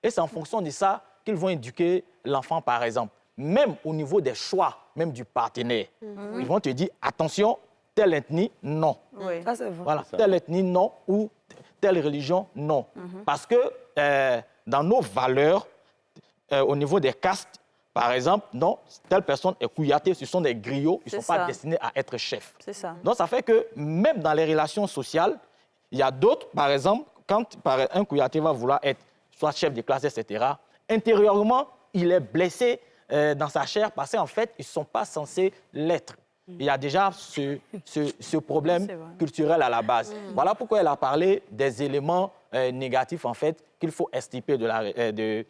Et c'est en fonction de ça qu'ils vont éduquer l'enfant, par exemple. Même au niveau des choix, même du partenaire. Ils vont te dire, attention, telle ethnie, non. Oui. Ça, c'est vrai. Voilà, telle ethnie, non, ou telle religion, non. Parce que dans nos valeurs, au niveau des castes, par exemple, non, telle personne est Kouyaté, ce sont des griots, ils ne sont C'est pas ça. destinés à être chefs. C'est ça. Donc, ça fait que même dans les relations sociales, il y a d'autres, par exemple, quand un Kouyaté va vouloir être soit chef de classe, etc., intérieurement, il est blessé dans sa chair parce qu'en fait, ils ne sont pas censés l'être. Il y a déjà ce problème C'est vrai. culturel à la base. Voilà pourquoi elle a parlé des éléments négatifs, en fait, qu'il faut extirper de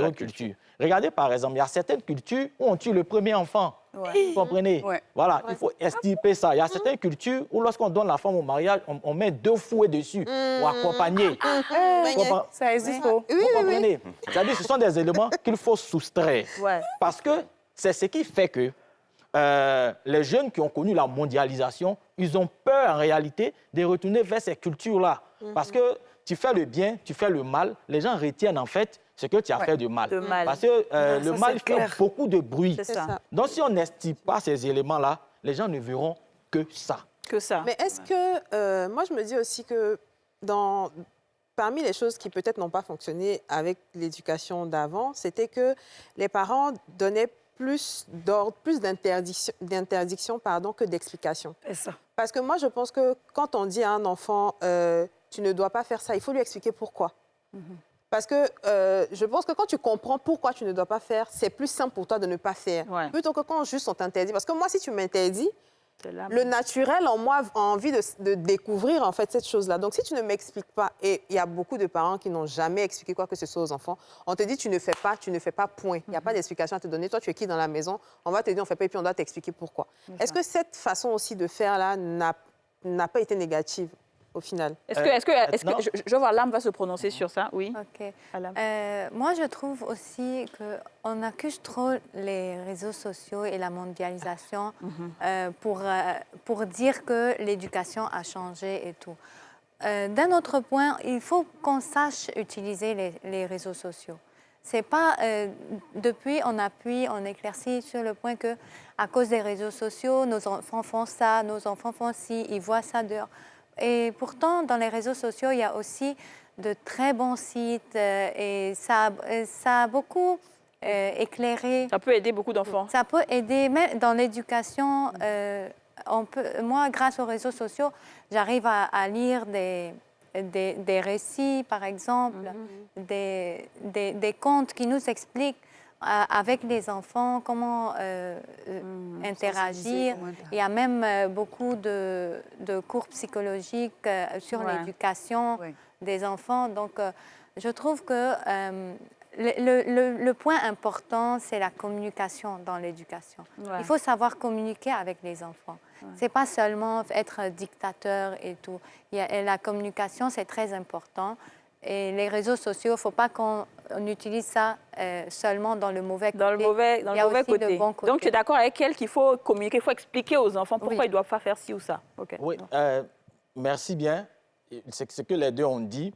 nos cultures. Regardez, par exemple, il y a certaines cultures où on tue le premier enfant. Ouais. Vous comprenez? Ouais. Voilà, il faut extirper ça. Il y a certaines cultures où, lorsqu'on donne la femme au mariage, on met 2 fouets dessus pour accompagner. Vous Ça existe pas. comprenez? C'est-à-dire, ce sont des éléments qu'il faut soustraire. Ouais. Parce que c'est ce qui fait que les jeunes qui ont connu la mondialisation, ils ont peur en réalité de retourner vers ces cultures-là. Parce que tu fais le bien, tu fais le mal, les gens retiennent en fait ce que tu as fait de mal. De mal. Parce que le ça, mal c'est fait clair. beaucoup de bruit. C'est ça. Donc si on n'estime pas ces éléments-là, les gens ne verront que ça. Que ça. Mais est-ce que, moi je me dis aussi que parmi les choses qui peut-être n'ont pas fonctionné avec l'éducation d'avant, c'était que les parents donnaient plus d'ordre, plus d'interdictions que d'explications. C'est ça. Parce que moi, je pense que quand on dit à un enfant, tu ne dois pas faire ça, il faut lui expliquer pourquoi. Parce que je pense que quand tu comprends pourquoi tu ne dois pas faire, c'est plus simple pour toi de ne pas faire. Ouais. Plutôt que quand juste on t'interdit. Parce que moi, si tu m'interdis, C'est là. le naturel en moi a envie de découvrir en fait cette chose-là. Donc si tu ne m'expliques pas, et il y a beaucoup de parents qui n'ont jamais expliqué quoi que ce soit aux enfants, on te dit tu ne fais pas, point. Il n'y a pas d'explication à te donner. Toi, tu es qui dans la maison? On va te dire on ne fait pas et puis on doit t'expliquer pourquoi. Est-ce que cette façon aussi de faire-là n'a pas été négative au final? Est-ce que maintenant- je vois l'âme va se prononcer sur ça? Oui. OK. Alam. Moi, je trouve aussi qu'on accuse trop les réseaux sociaux et la mondialisation pour dire que l'éducation a changé et tout. D'un autre point, il faut qu'on sache utiliser les réseaux sociaux. C'est pas depuis on éclaircit sur le point que à cause des réseaux sociaux, nos enfants font ça, nos enfants font ci, ils voient ça dehors. Et pourtant, dans les réseaux sociaux, il y a aussi de très bons sites et ça a beaucoup éclairé. Ça peut aider beaucoup d'enfants. Ça peut aider, même dans l'éducation. Moi, grâce aux réseaux sociaux, j'arrive à lire des récits, par exemple, des contes qui nous expliquent avec les enfants comment interagir. Il y a même beaucoup de cours psychologiques sur Ouais. l'éducation Oui. des enfants. Donc, je trouve que le point important, c'est la communication dans l'éducation. Ouais. Il faut savoir communiquer avec les enfants. C'est pas seulement être dictateur et tout. La communication, c'est très important. Et les réseaux sociaux, il ne faut pas qu'on utilise ça seulement dans le mauvais côté. Dans le mauvais Il y a aussi côté. le bon côté. Donc, tu es d'accord avec elle qu'il faut communiquer, il faut expliquer aux enfants pourquoi Oui. ils ne doivent pas faire ci ou ça. OK. Oui, merci bien. C'est ce que les deux ont dit.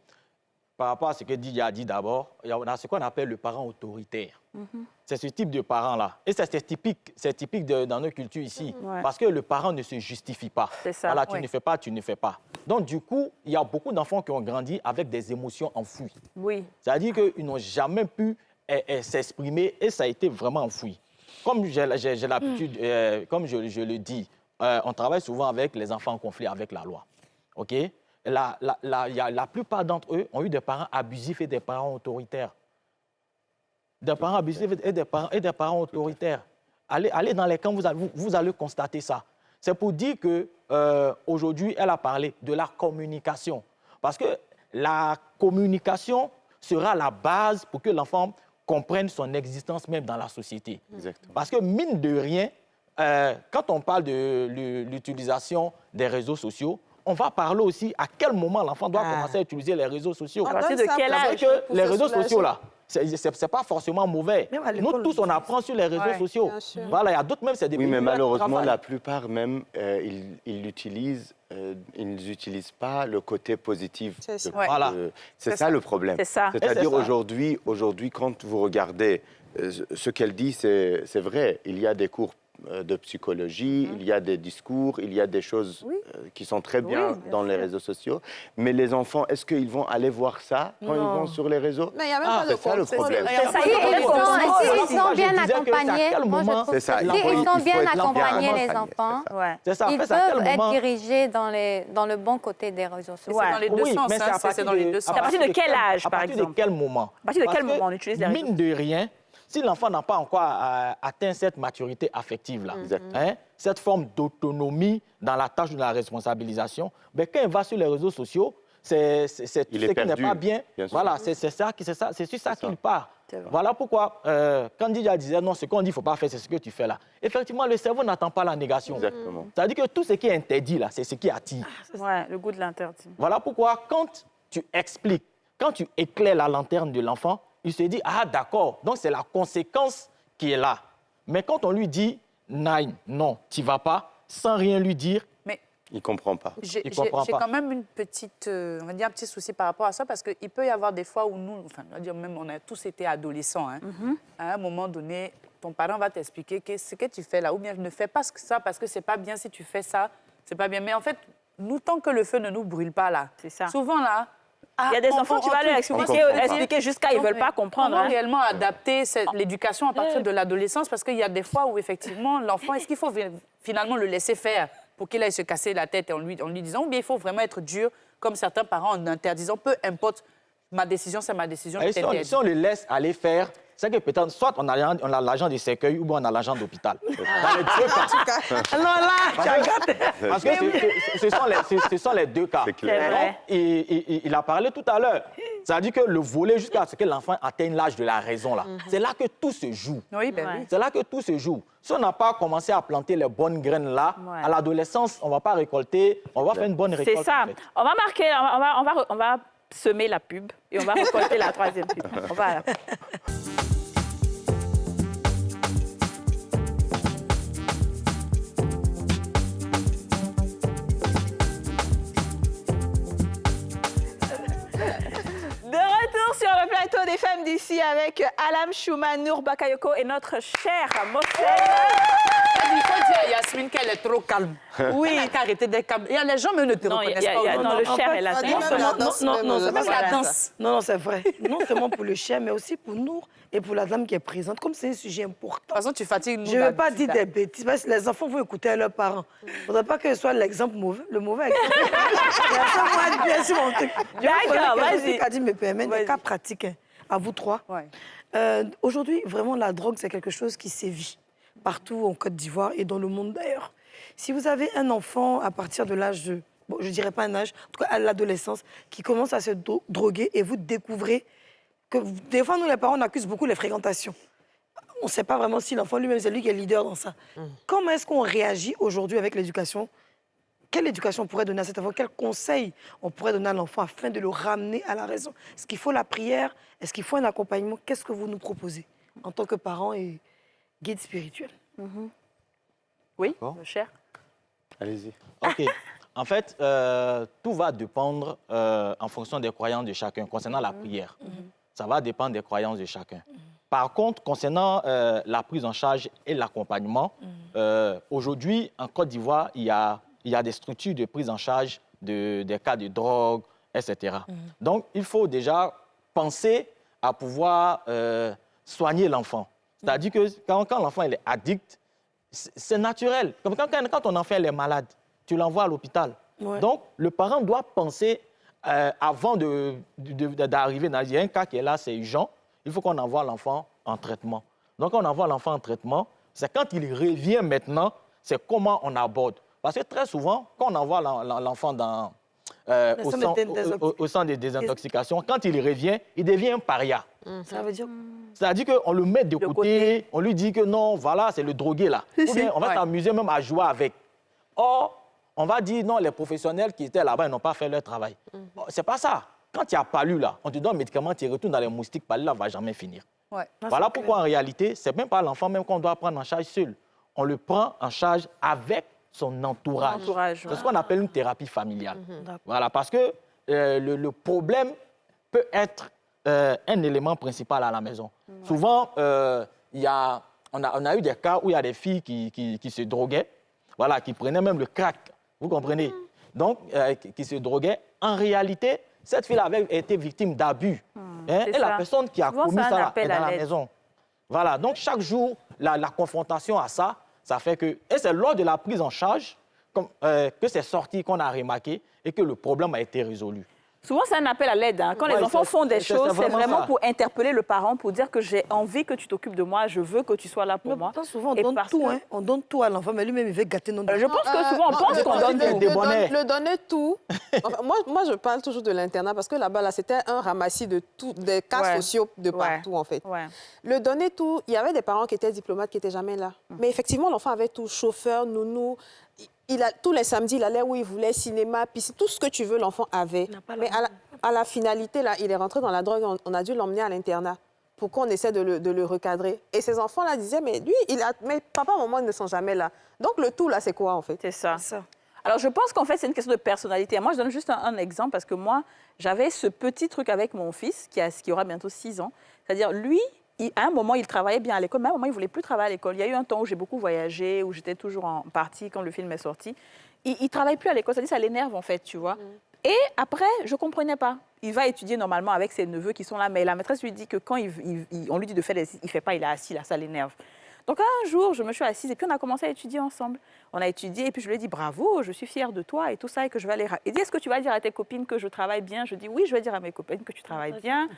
Par rapport à ce que Didier a dit d'abord, on a ce qu'on appelle le parent autoritaire. C'est ce type de parent-là. Et c'est typique dans nos cultures ici. Ouais. Parce que le parent ne se justifie pas. C'est ça. Voilà, tu Oui. ne fais pas, tu ne fais pas. Donc, du coup, il y a beaucoup d'enfants qui ont grandi avec des émotions enfouies. Oui. C'est-à-dire qu'ils n'ont jamais pu s'exprimer et ça a été vraiment enfoui. Comme j'ai l'habitude, comme je le dis, on travaille souvent avec les enfants en conflit avec la loi. OK? La plupart d'entre eux ont eu des parents abusifs et des parents autoritaires. Des parents abusifs et des parents autoritaires. allez dans les camps, vous allez constater ça. C'est pour dire que aujourd'hui, elle a parlé de la communication. Parce que la communication sera la base pour que l'enfant comprenne son existence même dans la société. Exactement. Parce que mine de rien, quand on parle de l'utilisation des réseaux sociaux, on va parler aussi à quel moment l'enfant doit commencer à utiliser les réseaux sociaux. À partir de quel âge? Que les réseaux sociaux, là, c'est pas forcément mauvais. Nous tous, on apprend sur les réseaux sociaux. Voilà, il y a d'autres même, c'est des Oui, mais pays malheureusement, travaillent. la plupart même, ils n'utilisent pas le côté positif. C'est ça. Voilà. C'est ça le problème. C'est ça. C'est-à-dire Et c'est ça. aujourd'hui, quand vous regardez ce qu'elle dit, c'est vrai. Il y a des cours de psychologie, il y a des discours, il y a des choses qui sont très bien dans les réseaux sociaux. Mais les enfants, est-ce qu'ils vont aller voir ça quand ils vont sur les réseaux? Mais il n'y a même pas de c'est ça le problème. C'est ça, Si ils sont bien accompagnés, moi je trouve C'est ça, si il faut ils sont être bien l'enfant accompagnés, les accompagné, enfants, Ouais. C'est ça. En ils fait, c'est à peuvent quel moment... être dirigés dans le bon côté des réseaux sociaux. Ouais. Dans les deux Oui, sens, mais hein, c'est à c'est partir dans les deux sens. À partir de quel âge, par À partir exemple? de quel moment? À partir de quel Parce que, moment on utilise les réseaux mine de rien, si l'enfant n'a pas encore atteint cette maturité affective-là, hein, cette forme d'autonomie dans la tâche de la responsabilisation, ben, quand il va sur les réseaux sociaux, c'est tout ce qui n'est perdu, pas bien. bien sûr. Voilà, c'est sur ça qu'il part. C'est vrai. Voilà pourquoi, quand Didier disait non, ce qu'on dit, il ne faut pas faire, c'est ce que tu fais là. Effectivement, le cerveau n'attend pas la négation. Exactement. C'est-à-dire que tout ce qui est interdit là, c'est ce qui attire. Ouais, le goût de l'interdit. Voilà pourquoi, quand tu expliques, quand tu éclaires la lanterne de l'enfant, il se dit, ah d'accord, donc c'est la conséquence qui est là. Mais quand on lui dit, non, tu ne vas pas, sans rien lui dire, Mais Il ne comprend pas. j'ai Il comprend pas. quand même une petite, on va dire un petit souci par rapport à ça, parce qu'il peut y avoir des fois où nous, enfin, on va dire même, on a tous été adolescents. Hein. À un moment donné, ton parent va t'expliquer que ce que tu fais là, ou bien ne fais pas ça parce que c'est pas bien si tu fais ça, c'est pas bien. Mais en fait, nous, tant que le feu ne nous brûle pas là, C'est ça. souvent là, Il y a des enfants, tu vas leur expliquer jusqu'à ils ne veulent pas comprendre. Comment hein. réellement adapter l'éducation à partir de l'adolescence? Parce qu'il y a des fois où, effectivement, l'enfant, est-ce qu'il faut finalement le laisser faire pour qu'il aille se casser la tête en lui disant, ou bien il faut vraiment être dur, comme certains parents, en interdisant, peu importe, ma décision, c'est ma décision. et je t'interdis. si on le laisse aller faire, c'est que peut-être, soit on a l'argent des cercueils ou bien on a l'argent d'hôpital. Dans les deux cas. Alors là, tu as gâté. Parce que ce sont les deux cas. C'est clair. C'est vrai. Donc, il a parlé tout à l'heure. C'est-à-dire que le volet jusqu'à ce que l'enfant atteigne l'âge de la raison, là, c'est là que tout se joue. Oui, ben Ouais. oui. C'est là que tout se joue. Si on n'a pas commencé à planter les bonnes graines là, Ouais. à l'adolescence, on ne va pas récolter, on va faire une bonne récolte. C'est ça. en fait. On va marquer, on va semer la pub et on va récolter la troisième pub. On va à la pub. De retour sur le plateau des femmes d'ici avec Alam Chouma, Nour Bakayoko et notre chère Mossel. Il faut dire à Yasmine qu'elle est trop calme. Oui. Elle a arrêté d'être calme. Il y a les gens, mais ne te Non, reconnaissent pas. non, le cher est là. On dit même la danse, non, même, non, c'est la pas la danse. danse. Non, c'est vrai. Non seulement pour le chien, mais aussi pour nous et pour la dame qui est présente. Comme c'est un sujet De important. toute façon, tu fatigues nous. Je ne veux pas dire d'habitude, des bêtises, parce que les enfants vont écouter leurs parents. Il ne faudrait pas que ce soit l'exemple mauvais, le mauvais exemple. Laissez-moi bien sur mon truc. D'accord, vas-y. Kadi me permet, Vas-y. des cas pratiques, hein, à vous trois. Ouais. Aujourd'hui, vraiment, la drogue, c'est quelque chose qui sévit partout en Côte d'Ivoire et dans le monde d'ailleurs. Si vous avez un enfant à partir de l'âge de, bon, je ne dirais pas un âge, en tout cas à l'adolescence, qui commence à se droguer et vous découvrez que des fois, nous, les parents, on accuse beaucoup les fréquentations. On ne sait pas vraiment si l'enfant lui-même, c'est lui qui est leader dans ça. Comment est-ce qu'on réagit aujourd'hui avec l'éducation? Quelle éducation on pourrait donner à cet enfant? Quel conseil on pourrait donner à l'enfant afin de le ramener à la raison? Est-ce qu'il faut la prière? Est-ce qu'il faut un accompagnement? Qu'est-ce que vous nous proposez en tant que parents et guide spirituel? Oui, Bon. le cher. Allez-y. OK. En fait, tout va dépendre en fonction des croyances de chacun. Concernant la prière, ça va dépendre des croyances de chacun. Par contre, concernant la prise en charge et l'accompagnement, aujourd'hui, en Côte d'Ivoire, il y a des structures de prise en charge des cas de drogue, etc. Donc, il faut déjà penser à pouvoir soigner l'enfant. C'est-à-dire que quand l'enfant il est addict, c'est naturel. Comme quand ton enfant est malade, tu l'envoies à l'hôpital. Ouais. Donc, le parent doit penser, avant d'arriver dans un cas qui est là, c'est urgent, il faut qu'on envoie l'enfant en traitement. Donc, on envoie l'enfant en traitement. C'est quand il revient maintenant, c'est comment on aborde. Parce que très souvent, quand on envoie l'enfant au centre de désintoxication, quand il revient, il devient un paria. Ça veut dire... C'est-à-dire qu'on le met de côté, on lui dit que non, voilà, c'est le drogué là. Ou bien on va s'amuser même à jouer avec. Or, on va dire non, les professionnels qui étaient là-bas, ils n'ont pas fait leur travail. Bon, c'est pas ça. Quand il y a palu là, on te donne un médicament, tu retournes dans les moustiques, palu là ne va jamais finir. Ouais. Voilà pourquoi en réalité, c'est même pas l'enfant même qu'on doit prendre en charge seul. On le prend en charge avec son entourage. C'est ce qu'on appelle une thérapie familiale. Voilà, parce que le problème peut être un élément principal à la maison. Souvent, on a eu des cas où il y a des filles qui se droguaient, voilà, qui prenaient même le crack, vous comprenez? Donc, qui se droguaient. En réalité, cette fille avait été victime d'abus. Et la personne qui a commis ça est dans la maison. Voilà, donc chaque jour, la confrontation à ça, ça fait que... Et c'est lors de la prise en charge que c'est sorti, qu'on a remarqué et que le problème a été résolu. Souvent, c'est un appel à l'aide. Hein. Quand les enfants font des choses, c'est vraiment pour interpeller le parent, pour dire que j'ai envie que tu t'occupes de moi, je veux que tu sois là pour moi. Souvent, on donne tout, hein. On donne tout à l'enfant, mais lui-même, il veut gâter nos... Je pense que souvent, on pense qu'on donne tout. Le donner tout. Enfin, moi, je parle toujours de l'internat parce que là-bas, c'était un ramassis de tout, des cas sociaux de partout, en fait. Le donner tout, il y avait des parents qui étaient diplomates qui n'étaient jamais là. Mais effectivement, l'enfant avait tout, chauffeur, nounou. Tous les samedis, il allait où il voulait, cinéma, piscine, tout ce que tu veux, l'enfant avait. Mais à la finalité, là, il est rentré dans la drogue, on a dû l'emmener à l'internat pour qu'on essaie de le recadrer. Et ces enfants-là disaient, mais lui, mais papa, maman, ils ne sont jamais là. Donc le tout, là, c'est quoi, en fait? C'est ça. Alors, je pense qu'en fait, c'est une question de personnalité. Moi, je donne juste un exemple parce que moi, j'avais ce petit truc avec mon fils qui aura bientôt 6 ans. C'est-à-dire, lui, à un moment, il travaillait bien à l'école, mais à un moment, il ne voulait plus travailler à l'école. Il y a eu un temps où j'ai beaucoup voyagé, où j'étais toujours en partie quand le film est sorti. Il ne travaille plus à l'école, ça l'énerve, en fait, tu vois. Et après, je ne comprenais pas. Il va étudier normalement avec ses neveux qui sont là, mais la maîtresse lui dit que quand on lui dit de faire il ne fait pas, il est assis là, ça l'énerve. Donc un jour, je me suis assise et puis on a commencé à étudier ensemble. On a étudié et puis je lui ai dit bravo, je suis fière de toi et tout ça et que je vais aller... Il dit, est-ce que tu vas dire à tes copines que je travaille bien? Je dis, oui, je vais dire à mes copines que tu travailles bien.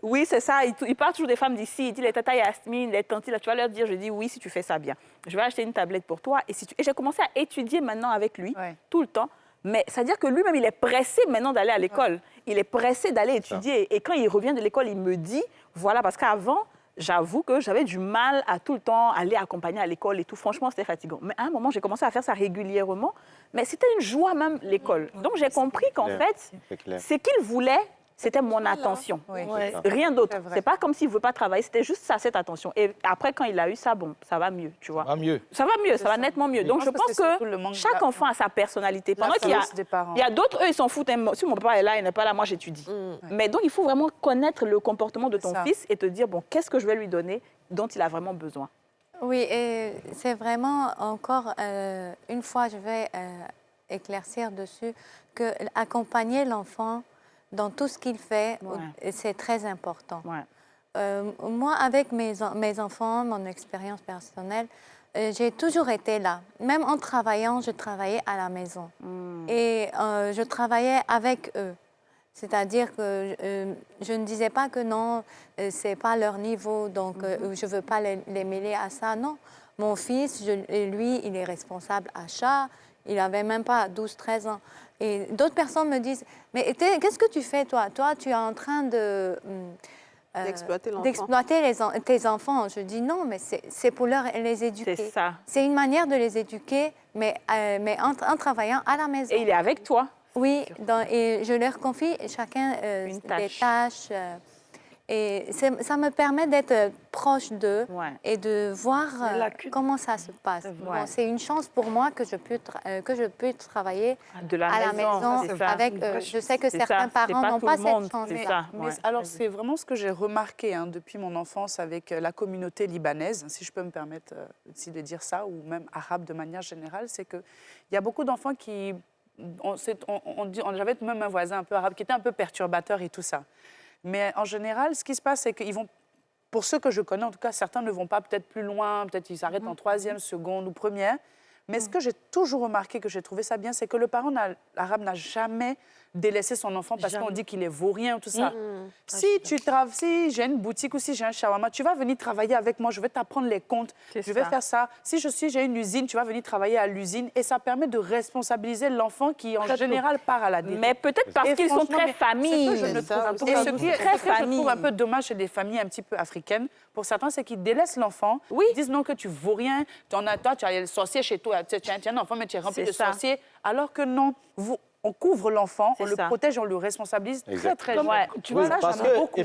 Oui, c'est ça. Il parle toujours des femmes d'ici. Il dit, les tata Yasmine, les tantis, là, tu vas leur dire, je dis, oui, si tu fais ça bien. Je vais acheter une tablette pour toi. Et j'ai commencé à étudier maintenant avec lui, tout le temps. Mais c'est-à-dire que lui-même, il est pressé maintenant d'aller à l'école. Il est pressé d'aller étudier. Et quand il revient de l'école, il me dit, voilà, parce qu'avant, j'avoue que j'avais du mal à tout le temps aller accompagner à l'école et tout. Franchement, c'était fatigant. Mais à un moment, j'ai commencé à faire ça régulièrement. Mais c'était une joie même, l'école. Donc, j'ai compris qu'en fait, ce qu'il voulait, c'était mon attention. Rien d'autre. C'est pas comme s'il ne veut pas travailler. C'était juste ça, cette attention. Et après, quand il a eu ça, bon, ça va mieux, tu vois. Ça va mieux, ça va nettement mieux. Donc, je pense que chaque enfant a sa personnalité. Pendant qu'il y a d'autres, eux, ils s'en foutent. Si mon papa est là, il n'est pas là, moi, j'étudie. Mais donc, il faut vraiment connaître le comportement de ton fils et te dire, bon, qu'est-ce que je vais lui donner dont il a vraiment besoin. Oui, et c'est vraiment encore, une fois, je vais éclaircir dessus, que accompagner l'enfant dans tout ce qu'il fait, c'est très important. Moi, avec mes enfants, mon expérience personnelle, j'ai toujours été là. Même en travaillant, je travaillais à la maison. Et je travaillais avec eux. C'est-à-dire que je ne disais pas que non, ce n'est pas leur niveau, donc je ne veux pas les mêler à ça. Non, mon fils, lui, il est responsable achat. Il n'avait même pas 12-13 ans. Et d'autres personnes me disent, mais qu'est-ce que tu fais, toi? Toi, tu es en train d'exploiter tes enfants. Je dis non, mais c'est pour les éduquer. C'est ça. C'est une manière de les éduquer, mais en travaillant à la maison. Et il est avec toi? Oui, et je leur confie chacun des tâches. Et ça me permet d'être proche d'eux et de voir comment ça se passe. Bon, c'est une chance pour moi que je peux travailler à la maison avec eux. Je sais que certains parents n'ont pas cette chance-là. Alors, c'est vraiment ce que j'ai remarqué depuis mon enfance avec la communauté libanaise, si je peux me permettre aussi de dire ça, ou même arabe de manière générale, c'est qu'il y a beaucoup d'enfants qui... J'avais même un voisin un peu arabe qui était un peu perturbateur et tout ça. Mais en général, ce qui se passe, c'est qu'ils vont, pour ceux que je connais, en tout cas, certains ne vont pas peut-être plus loin, peut-être ils s'arrêtent en 3e, seconde ou première. Mais ce que j'ai toujours remarqué, que j'ai trouvé ça bien, c'est que le parent arabe n'a jamais délaisser son enfant parce Jamais. qu'on dit qu'il est vaurien, tout ça. Si j'ai une boutique ou si j'ai un shawarma, tu vas venir travailler avec moi, je vais t'apprendre les comptes, C'est je vais ça. faire ça. Si j'ai une usine, tu vas venir travailler à l'usine et ça permet de responsabiliser l'enfant qui, en général, part à la dérive. Mais peut-être parce Et qu'ils sont franchement, très mais familles. ce que je ne C'est ça trouve- aussi. et ce qui est- Très ce que je famille. trouve un peu dommage chez des familles un petit peu africaines, pour certains, c'est qu'ils délaissent l'enfant. Oui. Ils disent non, que tu vaux rien, toi, tu as le sorcier chez toi, tu as un enfant, mais tu es rempli C'est de ça. sorciers. Alors que non, on couvre l'enfant, on C'est le ça. protège, on le responsabilise très, très jeune. Ouais. Tu Oui, vois, ça, parce j'aime que beaucoup.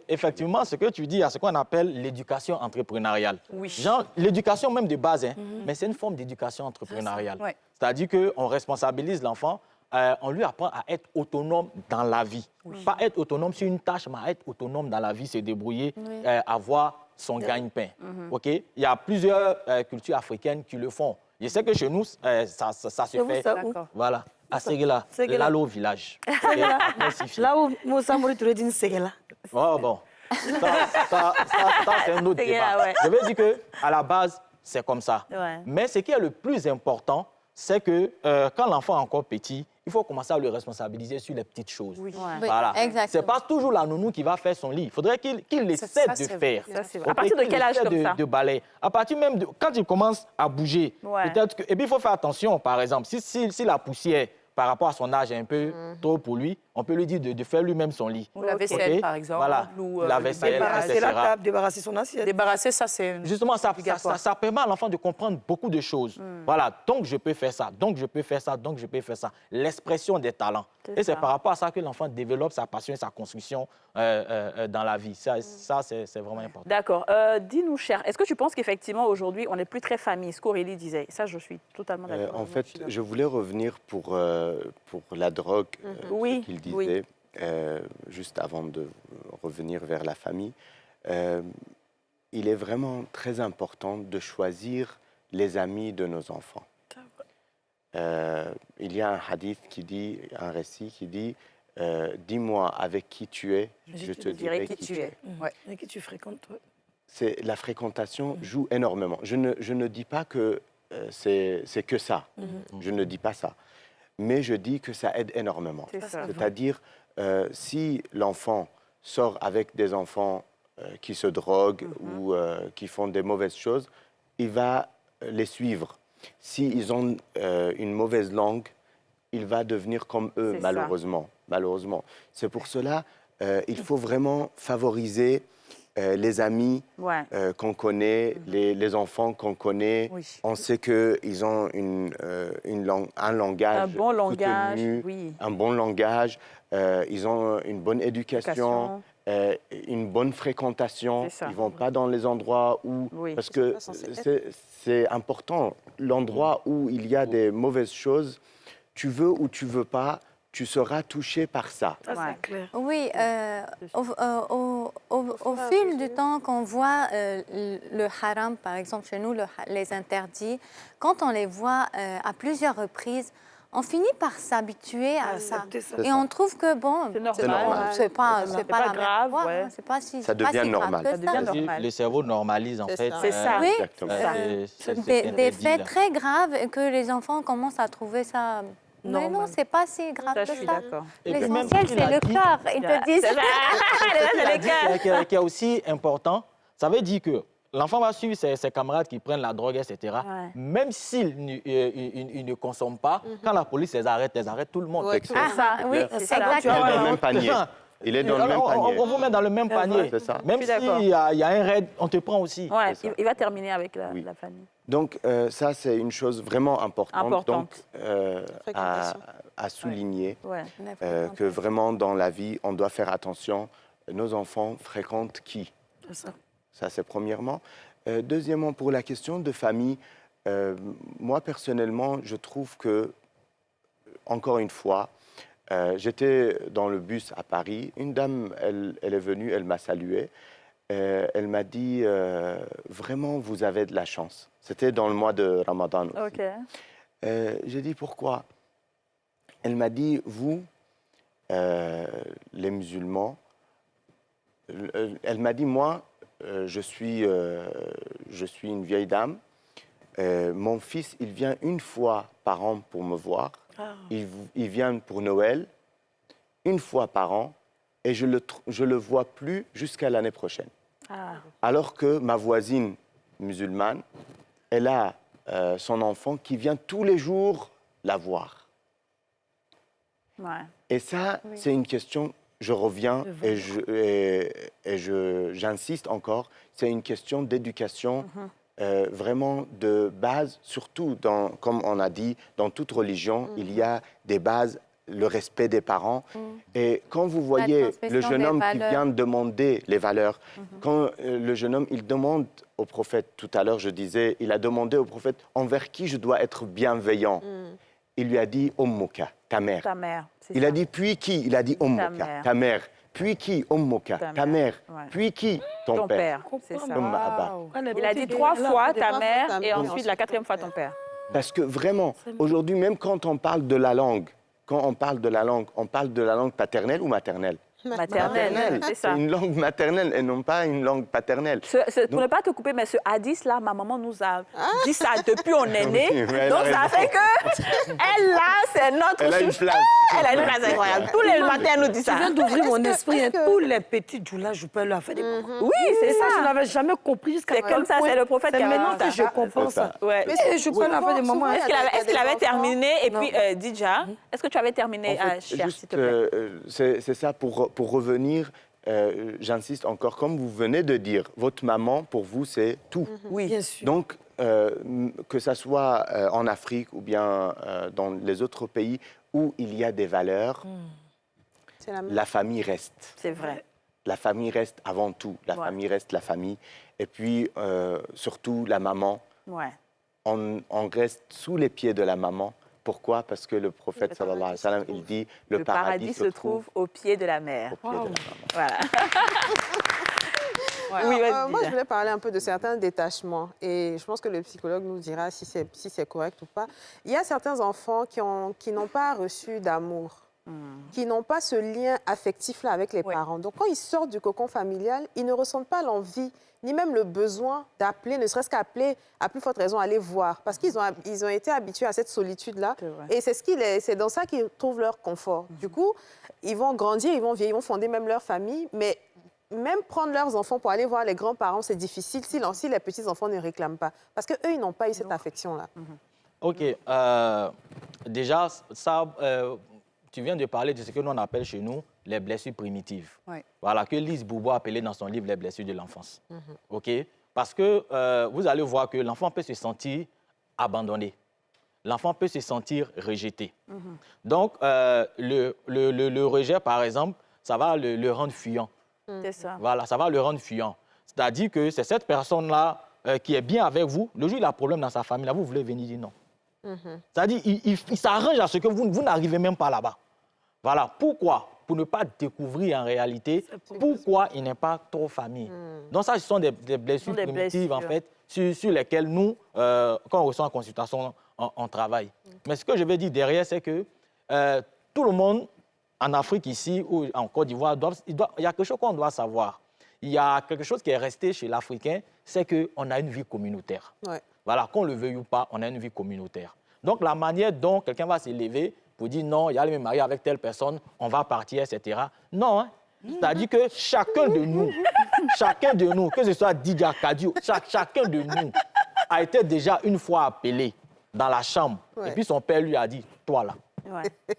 effectivement, ce que tu dis, il y a ce qu'on appelle l'éducation entrepreneuriale. Oui. Genre, l'éducation même de base, mais c'est une forme d'éducation entrepreneuriale. Ouais. C'est-à-dire qu'on responsabilise l'enfant, on lui apprend à être autonome dans la vie. Pas être autonome sur une tâche, mais à être autonome dans la vie, se débrouiller, avoir son gagne-pain. OK? Il y a plusieurs cultures africaines qui le font. Je sais que chez nous, ça se Chez vous, fait. ça où? D'accord. Voilà, à Séguéla, Séguéla. là au village. Et après, Sifi. Là où Moussa Mouri Touré dit c'est là. Oh, bon. Ça, c'est un autre Séguéla, débat. ouais. Je veux dire qu'à la base, c'est comme ça. Ouais. Mais ce qui est le plus important, c'est que quand l'enfant est encore petit, il faut commencer à le responsabiliser sur les petites choses. Oui. Oui, Voilà. exactement. C'est pas toujours la nounou qui va faire son lit. Il faudrait qu'il essaie ça, de c'est faire. vrai. Ça, c'est vrai. Ok, À partir de qu'il quel âge essaie comme ça? de balayer. À partir même de... Quand il commence à bouger, Ouais. peut-être que... Et puis, il faut faire attention, par exemple, si la poussière, par rapport à son âge, est un peu trop pour lui, on peut lui dire de faire lui-même son lit. Ou la vaisselle, Ok? par exemple. Voilà. Ou, La le vaisselle, déballage. Débarrasser la etc. table, débarrasser son assiette. Débarrasser, ça, c'est... Justement, obligatoire. ça permet à l'enfant de comprendre beaucoup de choses. Voilà, donc je peux faire ça, donc je peux faire ça, donc je peux faire ça. L'expression des talents. C'est Et c'est ça. par rapport à ça que l'enfant développe sa passion et sa construction dans la vie. Ça, c'est vraiment important. D'accord. Dis-nous, cher, est-ce que tu penses qu'effectivement, aujourd'hui, on n'est plus très famille, ce qu'Aurélie disait? Ça, je suis totalement d'accord. En fait, je voulais revenir pour la drogue, Oui, ce qu'il oui. disait, juste avant de revenir vers la famille. Il est vraiment très important de choisir les amis de nos enfants. Il y a un hadith qui dit, un récit qui dit, dis-moi avec qui tu es, je te dirai qui tu es. Ouais. Et qui tu fréquentes, toi? C'est la fréquentation joue énormément. Je ne dis pas que c'est que ça. Je ne dis pas ça. Mais je dis que ça aide énormément. C'est ça. C'est-à-dire, si l'enfant sort avec des enfants qui se droguent ou qui font des mauvaises choses, il va les suivre. S'ils ont une mauvaise langue, il va devenir comme eux, C'est ça. malheureusement. C'est pour cela il faut vraiment favoriser les amis Ouais. qu'on connaît, les enfants qu'on connaît. Oui. On sait qu'ils ont un langage Un bon langage, soutenu, oui. un bon langage, ils ont une bonne éducation, une bonne fréquentation. C'est ça. Ils ne vont pas dans les endroits où... Oui. Parce que pas censé être. c'est important. L'endroit où il y a des mauvaises choses, tu veux ou tu veux pas, tu seras touché par ça. Ça, Ouais. c'est clair. Oui, au fil du temps qu'on voit le haram, par exemple chez nous, les interdits, quand on les voit à plusieurs reprises, on finit par s'habituer à ça. Accepter ça. Et on trouve que bon, C'est normal. C'est normal. c'est pas C'est pas pas la grave, même ouais. fois, c'est pas si Ça c'est pas devient si grave normal. que Ça devient ça. normal. Le cerveau normalise, en C'est fait. ça. C'est ça. Oui, Exactement. des interdit, faits là. très graves et que les enfants commencent à trouver ça. Mais non, Normal. c'est pas si grave Ça, que je suis ça. d'accord. Et puis même, L'essentiel, il a c'est le dit- cœur. Ils te disent. C'est ça. Il a dit qui est aussi important, ça veut dire que l'enfant va suivre ses camarades qui prennent la drogue, etc. Ouais. Même s'ils ne consomment pas, quand la police les arrête tout le monde. Ouais, C'est tout Ah, ça, oui, C'est c'est ça. Il est dans le exactement. même panier. Il est dans le même On panier. vous met dans le même panier. C'est ça. Même Je suis d'accord. s'il y a un raid, on te prend aussi. Ouais, C'est ça. il va terminer avec Oui. la famille. Donc, ça, c'est une chose vraiment importante, Importante. Donc, Fréquentation. à souligner. Ouais. Que vraiment, dans la vie, on doit faire attention. Nos enfants fréquentent qui? C'est ça. Ça, c'est premièrement. Deuxièmement, pour la question de famille, moi, personnellement, je trouve que, encore une fois, j'étais dans le bus à Paris. Une dame, elle est venue, elle m'a salué. Elle m'a dit, vraiment, vous avez de la chance. C'était dans le mois de Ramadan aussi. OK. J'ai dit, pourquoi? Elle m'a dit, vous, les musulmans, elle m'a dit, moi, je suis une vieille dame. Mon fils, il vient une fois par an pour me voir. Ah. Il vient pour Noël une fois par an et je le vois plus jusqu'à l'année prochaine. Alors que ma voisine musulmane, elle a son enfant qui vient tous les jours la voir. Ouais. Et ça, c'est une question, je reviens et j'insiste encore, c'est une question d'éducation vraiment de base, surtout, comme on a dit, dans toute religion, il y a des bases, le respect des parents. Et quand vous voyez le jeune homme qui vient demander les valeurs, quand le jeune homme, il demande au prophète, tout à l'heure je disais, il a demandé au prophète envers qui je dois être bienveillant. Il lui a dit « Ummuka », ta mère. Ta mère. Il a dit « puis qui ?» Il a dit « Ummuka », ta mère. Puis qui « Ummuka », ta mère. Ouais. Puis qui « ton père ». C'est ça. Wow. Il a dit 3 fois ta mère et mère. ensuite la 4e fois ton père. Parce que vraiment, aujourd'hui, même quand on parle de la langue, on parle de la langue paternelle ou maternelle? Maternelle, c'est ça. Une langue maternelle et non pas une langue paternelle. Pour ne pas te couper, mais ce hadith-là, ma maman nous a dit ça depuis on est né. Oui, mais elle donc a ça raison. fait que elle, là, c'est notre Elle a une chouchou. place. Elle a une place incroyable. Tous les matins, elle nous dit Tu ça. viens d'ouvrir mon esprit. Tous les petits djoula, je peux leur faire des moments. Oui, c'est Ça, je ça. n'avais jamais compris jusqu'à C'est quel comme ça, point. c'est le prophète C'est qui a maintenant dit que ça. je comprends C'est ça. ça. Ouais. Et je peux leur faire des moments. Est-ce qu'il avait terminé? Et puis, Didja, est-ce que tu avais terminé, En fait, Cher, juste, s'il te plaît? c'est ça, pour revenir, j'insiste encore, comme vous venez de dire, votre maman, pour vous, c'est tout. Oui, bien sûr. Donc, que ça soit en Afrique ou bien dans les autres pays où il y a des valeurs, la famille reste. C'est vrai. La famille reste avant tout. La famille reste la famille. Et puis, surtout, la maman. Ouais. On reste sous les pieds de la maman. Pourquoi? Parce que le prophète, sallallahu alayhi wa sallam, il dit, le paradis se trouve au pied de la mer. au pied de la maman. Voilà. Alors, Oui, vas-y, moi, Didja. je voulais parler un peu de certains détachements. Et je pense que le psychologue nous dira si c'est correct ou pas. Il y a certains enfants qui n'ont pas reçu d'amour, qui n'ont pas ce lien affectif-là avec les parents. Donc, quand ils sortent du cocon familial, ils ne ressentent pas l'envie, ni même le besoin d'appeler, ne serait-ce qu'appeler, à plus forte raison, aller voir. Parce qu'ils ont été habitués à cette solitude-là. C'est vrai. Et c'est dans ça qu'ils trouvent leur confort. Du coup, ils vont grandir, ils vont vieillir, ils vont fonder même leur famille, mais même prendre leurs enfants pour aller voir les grands-parents, c'est difficile si les petits-enfants ne réclament pas. Parce qu'eux, ils n'ont pas eu cette affection-là. OK. Déjà, ça, tu viens de parler de ce que nous on appelle chez nous les blessures primitives. Oui. Voilà, que Lise Bourbeau a appelé dans son livre les blessures de l'enfance. OK? Parce que vous allez voir que l'enfant peut se sentir abandonné. L'enfant peut se sentir rejeté. Donc, le rejet, par exemple, ça va le rendre fuyant. C'est ça. Voilà, ça va le rendre fuyant. C'est-à-dire que c'est cette personne-là qui est bien avec vous. Le jour où il a un problème dans sa famille, là, vous voulez venir dire non. C'est-à-dire il s'arrange à ce que vous n'arrivez même pas là-bas. Voilà. Pourquoi? Pour ne pas découvrir en réalité pourquoi il n'est pas trop famille. Donc ça, ce sont des blessures des primitives, en blessures. fait, sur lesquelles nous, quand on reçoit en consultation, on travaille. Mais ce que je veux dire derrière, c'est que tout le monde, en Afrique ici ou en Côte d'Ivoire, il y a quelque chose qu'on doit savoir. Il y a quelque chose qui est resté chez l'Africain, c'est qu'on a une vie communautaire. Ouais. Voilà, qu'on le veuille ou pas, on a une vie communautaire. Donc, la manière dont quelqu'un va s'élever pour dire non, il y a me marier avec telle personne, on va partir, etc. Non, hein? C'est-à-dire que chacun de nous, que ce soit Didja Kadio, chacun de nous a été déjà une fois appelé dans la chambre. Ouais. Et puis son père lui a dit, toi là, Ouais. il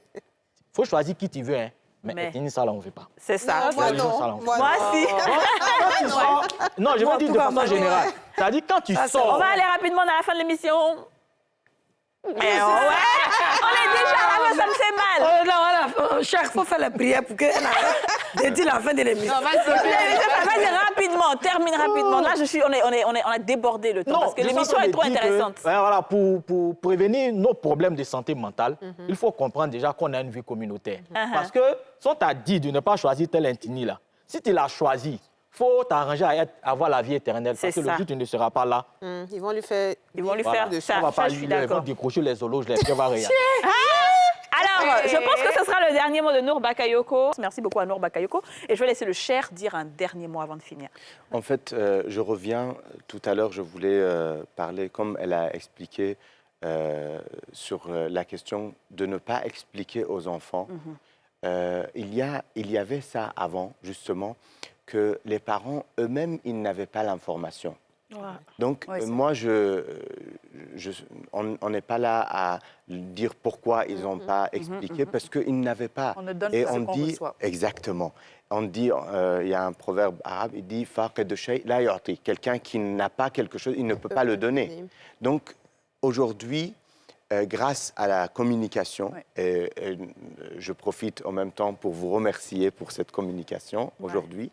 faut choisir qui tu veux, hein? Mais ça, là, on ne veut pas. C'est ça. Moi, Ça, non. ça, on Moi, Moi, non. si. Quand tu sors, non, je veux dire de façon générale. C'est-à-dire quand tu On sors, va aller rapidement dans la fin de l'émission. Mais ouais, on est déjà à la fin, ça me fait mal. Non, voilà, chaque fois, faire la prière pour qu'elle arrête de dire la fin de l'émission. Vas-y, rapidement, termine rapidement. Là, on a débordé le temps parce que je suis en l'émission train est de trop dire que, intéressante. voilà, pour prévenir nos problèmes de santé mentale, il faut comprendre déjà qu'on a une vie communautaire. Parce que si on t'a dit de ne pas choisir tel intini là, si tu l'as choisi, il faut t'arranger à avoir la vie éternelle. Parce que le ça. jour où tu ne seras pas là, Ils vont lui faire... faire on ça. va pas Je suis lui, ils vont d'accord. décrocher les horloges, les pieds vont réagir. Alors, je pense que ce sera le dernier mot de Nour Bakayoko. Merci beaucoup à Nour Bakayoko. Et je vais laisser le Cher dire un dernier mot avant de finir. En fait, je reviens, tout à l'heure, je voulais parler, comme elle a expliqué, sur la question de ne pas expliquer aux enfants il y avait ça avant, justement, que les parents eux-mêmes, ils n'avaient pas l'information. Ouais. Donc, Ouais, c'est moi, on n'est pas là à dire pourquoi ils n'ont pas expliqué, parce qu'ils n'avaient pas. On ne donne Et que ce on qu'on dit, reçoit. exactement. On dit, il y a un proverbe arabe, il dit « Faqid shay la yu'ti ». Quelqu'un qui n'a pas quelque chose, il ne peut pas le donner. Donc, aujourd'hui, grâce à la communication, et je profite en même temps pour vous remercier pour cette communication aujourd'hui,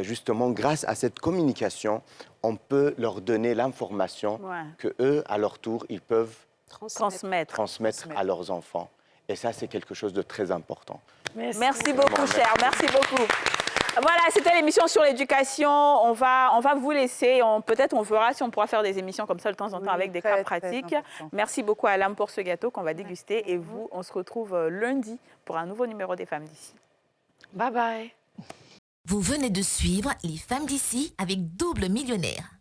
justement, grâce à cette communication, on peut leur donner l'information que eux, à leur tour, ils peuvent Transmettre. transmettre à leurs enfants. Et ça, c'est quelque chose de très important. Merci beaucoup, cher. Merci beaucoup. Voilà, c'était l'émission sur l'éducation. On va vous laisser. Peut-être on verra si on pourra faire des émissions comme ça de temps en temps avec des cas pratiques. Merci beaucoup à Alam pour ce gâteau qu'on va déguster. Et vous, on se retrouve lundi pour un nouveau numéro des Femmes d'ici. Bye bye. Vous venez de suivre Les Femmes d'ici avec Double Millionnaire.